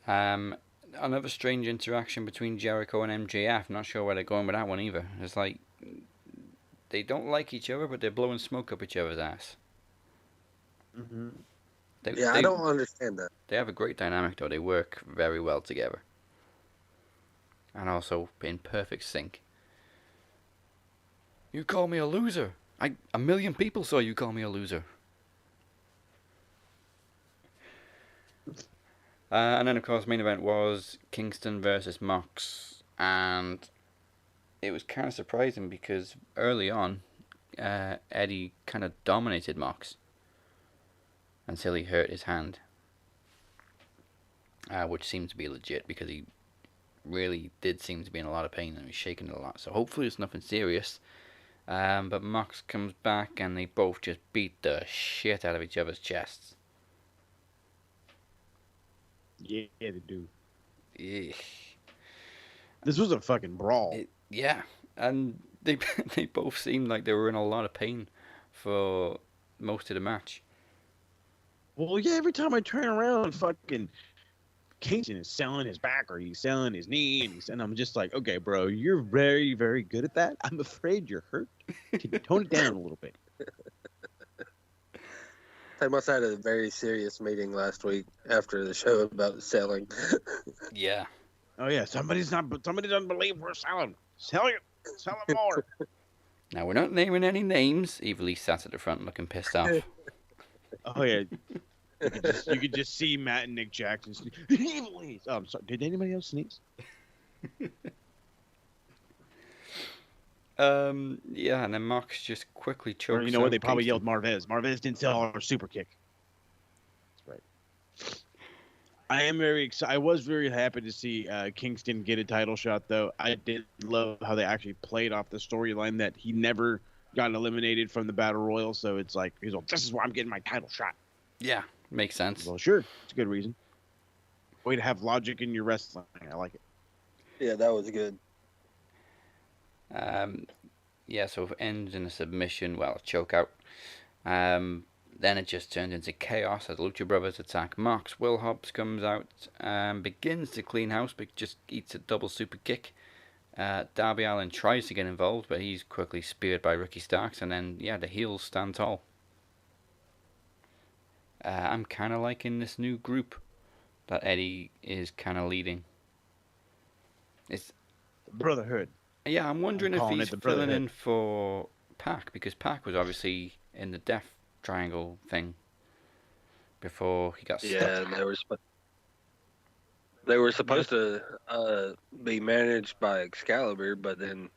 Another strange interaction between Jericho and MJF. Not sure where they're going with that one either. It's like they don't like each other, but they're blowing smoke up each other's ass. Mm-hmm. I don't understand that. They have a great dynamic, though. They work very well together. And also in perfect sync. You call me a loser. A million people saw you call me a loser. And then, of course, main event was Kingston versus Mox. And it was kind of surprising because early on, Eddie kind of dominated Mox until he hurt his hand. which seemed to be legit because he really did seem to be in a lot of pain and he was shaking it a lot. So hopefully it's nothing serious. But Mox comes back and they both just beat the shit out of each other's chests. Yeah, they do. Yeah. This was a fucking brawl. Yeah, and they they both seemed like they were in a lot of pain for most of the match. Well, yeah, every time I turn around, fucking Kingston is selling his back or he's selling his knee, and I'm just like, okay, bro, you're very, very good at that. I'm afraid you're hurt. Can you tone it down a little bit? They must have had a very serious meeting last week after the show about selling. Yeah. Oh yeah, somebody doesn't believe we're selling. Sell it more. Now we're not naming any names. Evilly sat at the front looking pissed off. Oh yeah. You could just see Matt and Nick Jackson sneeze. Evilly. Oh, I'm sorry. Did anybody else sneeze? Yeah, and then Mox just quickly chokes. Or you know what? They probably Kingston. yelled Marvez. Marvez didn't sell our super kick. That's right. I am very excited. I was very happy to see Kingston get a title shot, though. I did love how they actually played off the storyline that he never got eliminated from the Battle Royal. So it's like, he's like, this is why I'm getting my title shot. Yeah, makes sense. Well, sure. It's a good reason. Way to have logic in your wrestling. I like it. Yeah, that was good. Yeah, so it ends in a submission, well, a choke out. Then it just turned into chaos as Lucha Brothers attack Mox. Will Hobbs comes out and begins to clean house, but just eats a double super kick. Darby Allin tries to get involved, but he's quickly speared by Ricky Starks, and then, yeah, the heels stand tall. I'm kind of liking this new group that Eddie is kind of leading. It's Brotherhood. Yeah, I'm wondering if calling he's it the filling Brotherhood. in for Pac, because Pac was obviously in the Death Triangle thing before he got stuck. Yeah, they were supposed to be managed by Excalibur, but then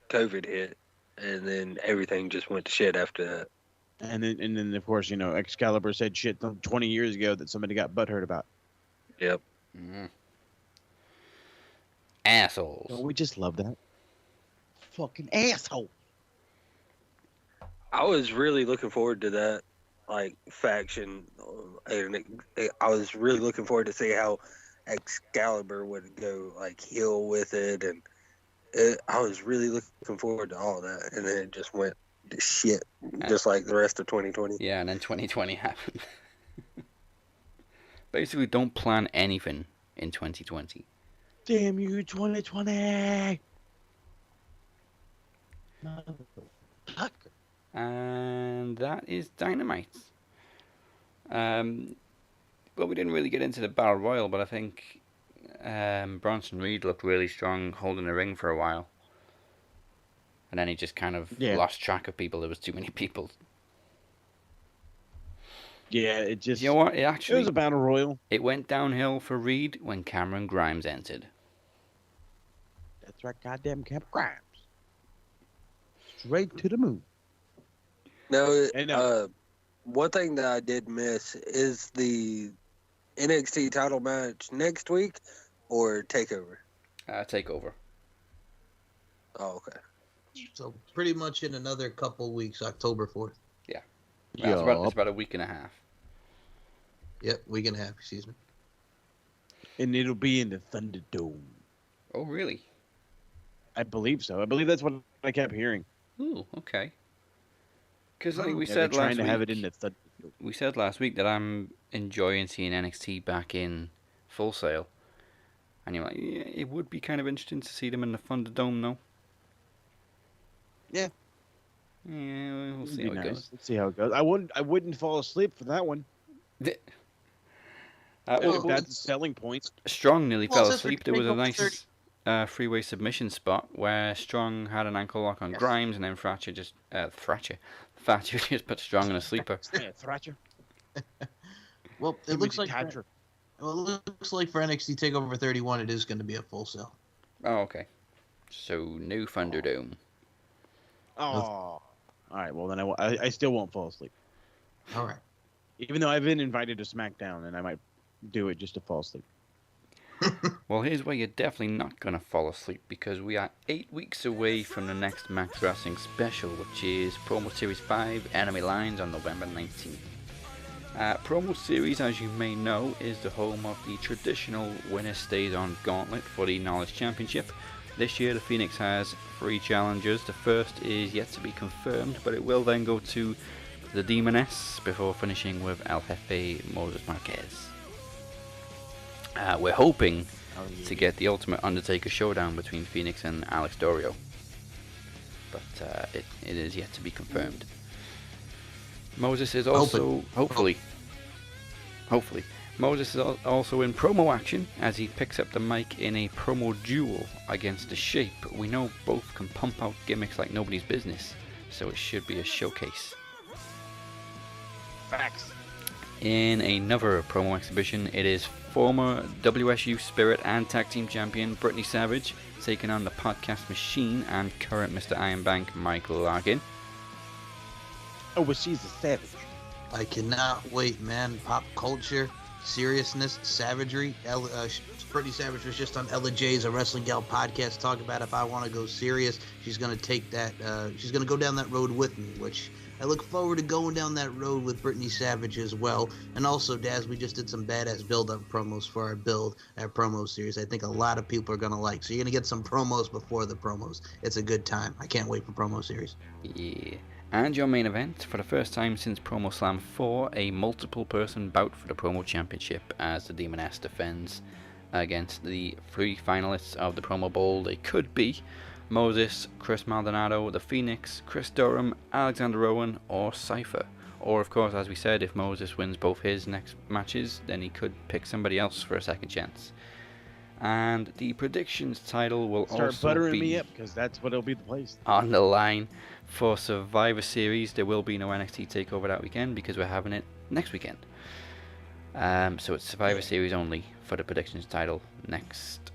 COVID hit, and then everything just went to shit after that. And then of course, you know, Excalibur said shit 20 years ago that somebody got butthurt about. Yep. Mm. Assholes. Don't we just love that? Fucking asshole. I was really looking forward to that, like, faction, and I was really looking forward to see how Excalibur would go, like, heel with it, and I was really looking forward to all that, and then it just went to shit, just like the rest of 2020. Yeah, and then 2020 happened. Basically, don't plan anything in 2020. Damn you, 2020! Motherfucker. And that is Dynamite. Well, we didn't really get into the Battle Royal, but I think Bronson Reed looked really strong holding the ring for a while. And then he just kind of lost track of people. There was too many people. Yeah, it just... You know what? It was a Battle Royal. It went downhill for Reed when Cameron Grimes entered. That's right, goddamn Cameron Grimes. Straight to the moon. No, one thing that I did miss is the NXT title match next week or TakeOver? TakeOver. Oh, okay. So pretty much in another couple weeks, October 4th. Yeah. It's about a week and a half. Yep, week and a half, excuse me. And it'll be in the Thunderdome. Oh, really? I believe so. I believe that's what I kept hearing. Ooh, okay. Because like we Yeah, said they're trying last to week, have it in the Thunderdome. We said last week that I'm enjoying seeing NXT back in Full Sail. And you're like, yeah, it would be kind of interesting to see them in the Thunderdome, though. Yeah. Yeah, we'll see how it goes. Let's see how it goes. I wouldn't fall asleep for that one. That's a selling point. Strong nearly fell asleep. There was a nice freeway submission spot where Strong had an ankle lock on Grimes, and then Thatcher just put Strong in a sleeper. Thatcher. Well, it looks like for NXT TakeOver 31, it is going to be a Full Sail. Oh, okay. So no Thunderdome. Oh. All right. Well, then I still won't fall asleep. All right. Even though I've been invited to SmackDown, and I might do it just to fall asleep. Well, here's where you're definitely not going to fall asleep, because we are 8 weeks away from the next Max Wrestling special, which is Promo Series 5 Enemy Lines on November 19th. Promo Series, as you may know, is the home of the traditional winner stays on gauntlet for the Knowledge Championship. This year the Phoenix has 3 challengers. The first is yet to be confirmed, but it will then go to the Demoness before finishing with El Jefe Moses Marquez. We're hoping to get the Ultimate Undertaker showdown between Phoenix and Alex Dorio, but it is yet to be confirmed. Moses is also, hopefully, Moses is also in promo action as he picks up the mic in a promo duel against The Shape. We know both can pump out gimmicks like nobody's business, so it should be a showcase. Facts. In another promo exhibition, it is former WSU Spirit and Tag Team Champion Brittany Savage taking on the Podcast Machine and current Mr. Ironbank Michael Larkin. Oh, but she's a savage. I cannot wait, man. Pop culture, seriousness, savagery. Brittany Savage was just on Ella J's A Wrestling Gal podcast talking about if I want to go serious, she's going to take that, she's going to go down that road with me, which I look forward to going down that road with Brittany Savage as well. And also, Daz, we just did some badass build-up promos for our promo series. I think a lot of people are going to like. So you're going to get some promos before the promos. It's a good time. I can't wait for promo series. Yeah. And your main event, for the first time since Promo Slam 4, a multiple-person bout for the Promo Championship as the Demoness defends against the 3 finalists of the Promo Bowl. They could be Moses, Chris Maldonado, The Phoenix, Chris Durham, Alexander Owen, or Cypher. Or, of course, as we said, if Moses wins both his next matches, then he could pick somebody else for a second chance. And the predictions title will Start also buttering be me up, because that's what it'll be the place. on the line for Survivor Series. There will be no NXT TakeOver that weekend because we're having it next weekend. So it's Survivor Series only for the predictions title next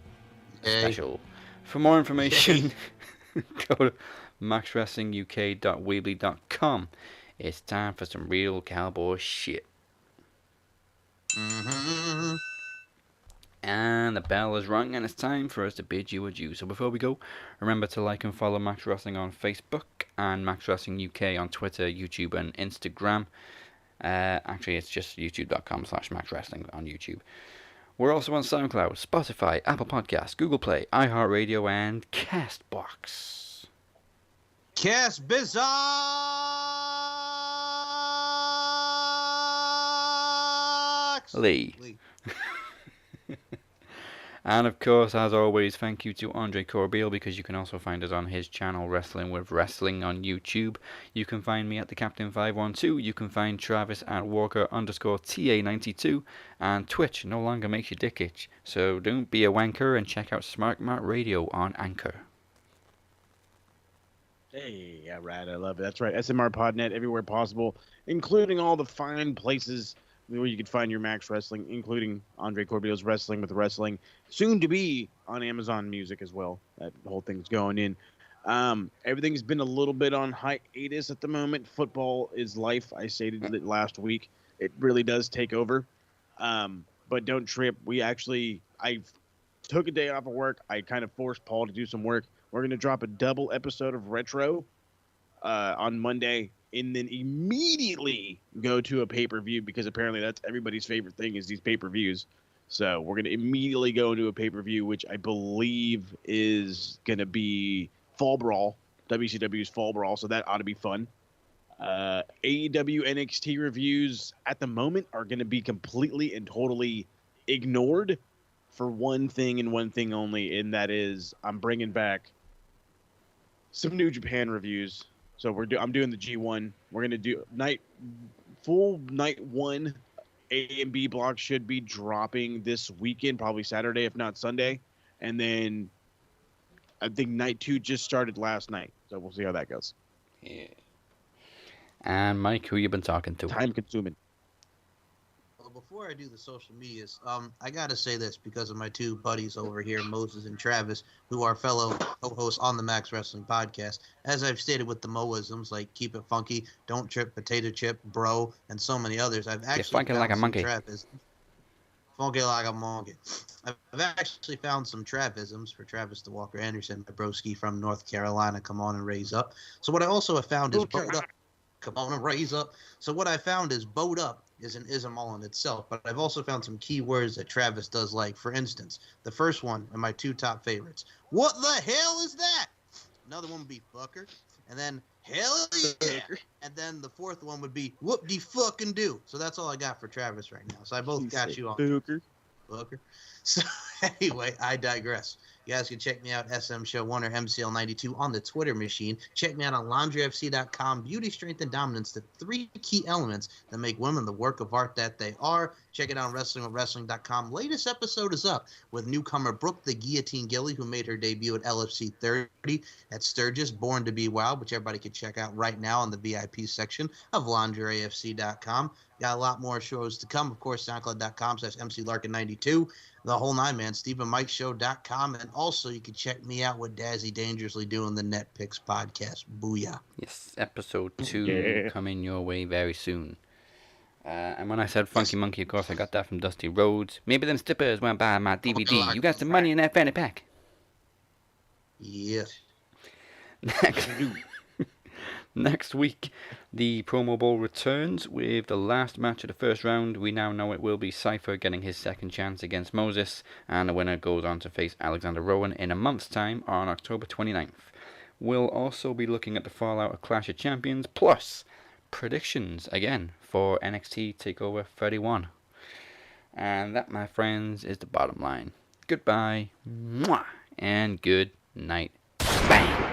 special. For more information, go to maxwrestlinguk.weebly.com. It's time for some real cowboy shit. Mm-hmm. And the bell is rung, and it's time for us to bid you adieu. So before we go, remember to like and follow Max Wrestling on Facebook and Max Wrestling UK on Twitter, YouTube, and Instagram. Actually, it's just youtube.com/Max Wrestling on YouTube. We're also on SoundCloud, Spotify, Apple Podcasts, Google Play, iHeartRadio, and CastBox. Cast Bizarre! Lee. And of course, as always, thank you to Andre Corbeil, because you can also find us on his channel Wrestling with Wrestling on YouTube. You can find me at the Captain 512. You can find Travis at Walker_TA92, and Twitch no longer makes your dick itch. So don't be a wanker and check out Smart Mart Radio on Anchor. Hey, yeah, right. I love it. That's right. SMR Podnet everywhere possible, including all the fine places where you can find your Max Wrestling, including Andre Corbeil's Wrestling with Wrestling, soon to be on Amazon Music as well. That whole thing's going in. Everything's been a little bit on hiatus at the moment. Football is life. I stated it last week. It really does take over. But don't trip. I took a day off of work. I kind of forced Paul to do some work. We're going to drop a double episode of Retro on Monday, and then immediately go to a pay-per-view, because apparently that's everybody's favorite thing is these pay-per-views. So we're going to immediately go into a pay-per-view, which I believe is going to be Fall Brawl, WCW's Fall Brawl, so that ought to be fun. AEW NXT reviews at the moment are going to be completely and totally ignored for one thing and one thing only, and that is I'm bringing back some New Japan reviews. So I'm doing the G1. We're gonna do full night 1. A and B block should be dropping this weekend, probably Saturday, if not Sunday. And then I think night 2 just started last night, so we'll see how that goes. Yeah. And Mike, who you been talking to? Time consuming. Well, before I do the social medias, I gotta say this because of my 2 buddies over here, Moses and Travis, who are fellow co-hosts on the Max Wrestling podcast. As I've stated with the Moisms, like keep it funky, don't trip, potato chip, bro, and so many others. I've actually funky like a monkey. Funky like a monkey. I've actually found some Travisms for Travis the Walker Anderson, my broski from North Carolina. Come on and raise up. So what I also have found is bowed up. Come on and raise up. So what I found is bowed up is an ism all in itself, but I've also found some key words that Travis does like. For instance, the first one and my two top favorites. What the hell is that? Another one would be fucker. And then hell yeah. And then the fourth one would be whoop de fucking do. So that's all I got for Travis right now. So I both got you on. Fucker. So anyway, I digress. You guys can check me out, SM Show 1 or MCL92 on the Twitter machine. Check me out on LaundryFC.com. Beauty, strength, and dominance, the 3 key elements that make women the work of art that they are. Check it out on WrestlingWithWrestling.com. Latest episode is up with newcomer Brooke the Guillotine Gilly, who made her debut at LFC 30 at Sturgis, Born to Be Wild, which everybody can check out right now on the VIP section of LaundryAFC.com. Got a lot more shows to come. Of course, SoundCloud.com/MCLarkin92. The whole nine, man. StephenMikeShow.com. And also, you can check me out with Dazzy Dangerously doing the Net Picks podcast. Booyah. Yes, episode 2 coming your way very soon. And when I said Funky Monkey, of course, I got that from Dusty Rhodes. Maybe them stippers went by my DVD. You got some money in that fanny pack. Yes. Next week, the Promo Bowl returns with the last match of the first round. We now know it will be Cypher getting his second chance against Moses, and the winner goes on to face Alexander Rowan in a month's time on October 29th. We'll also be looking at the fallout of Clash of Champions, plus predictions again for NXT TakeOver 31. And that, my friends, is the bottom line. Goodbye, mwah, and good night. Bang!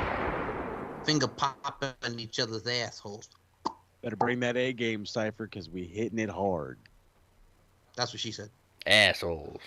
Finger popping in each other's assholes. Better bring that A game, Cypher, because we hitting it hard. That's what she said. Assholes.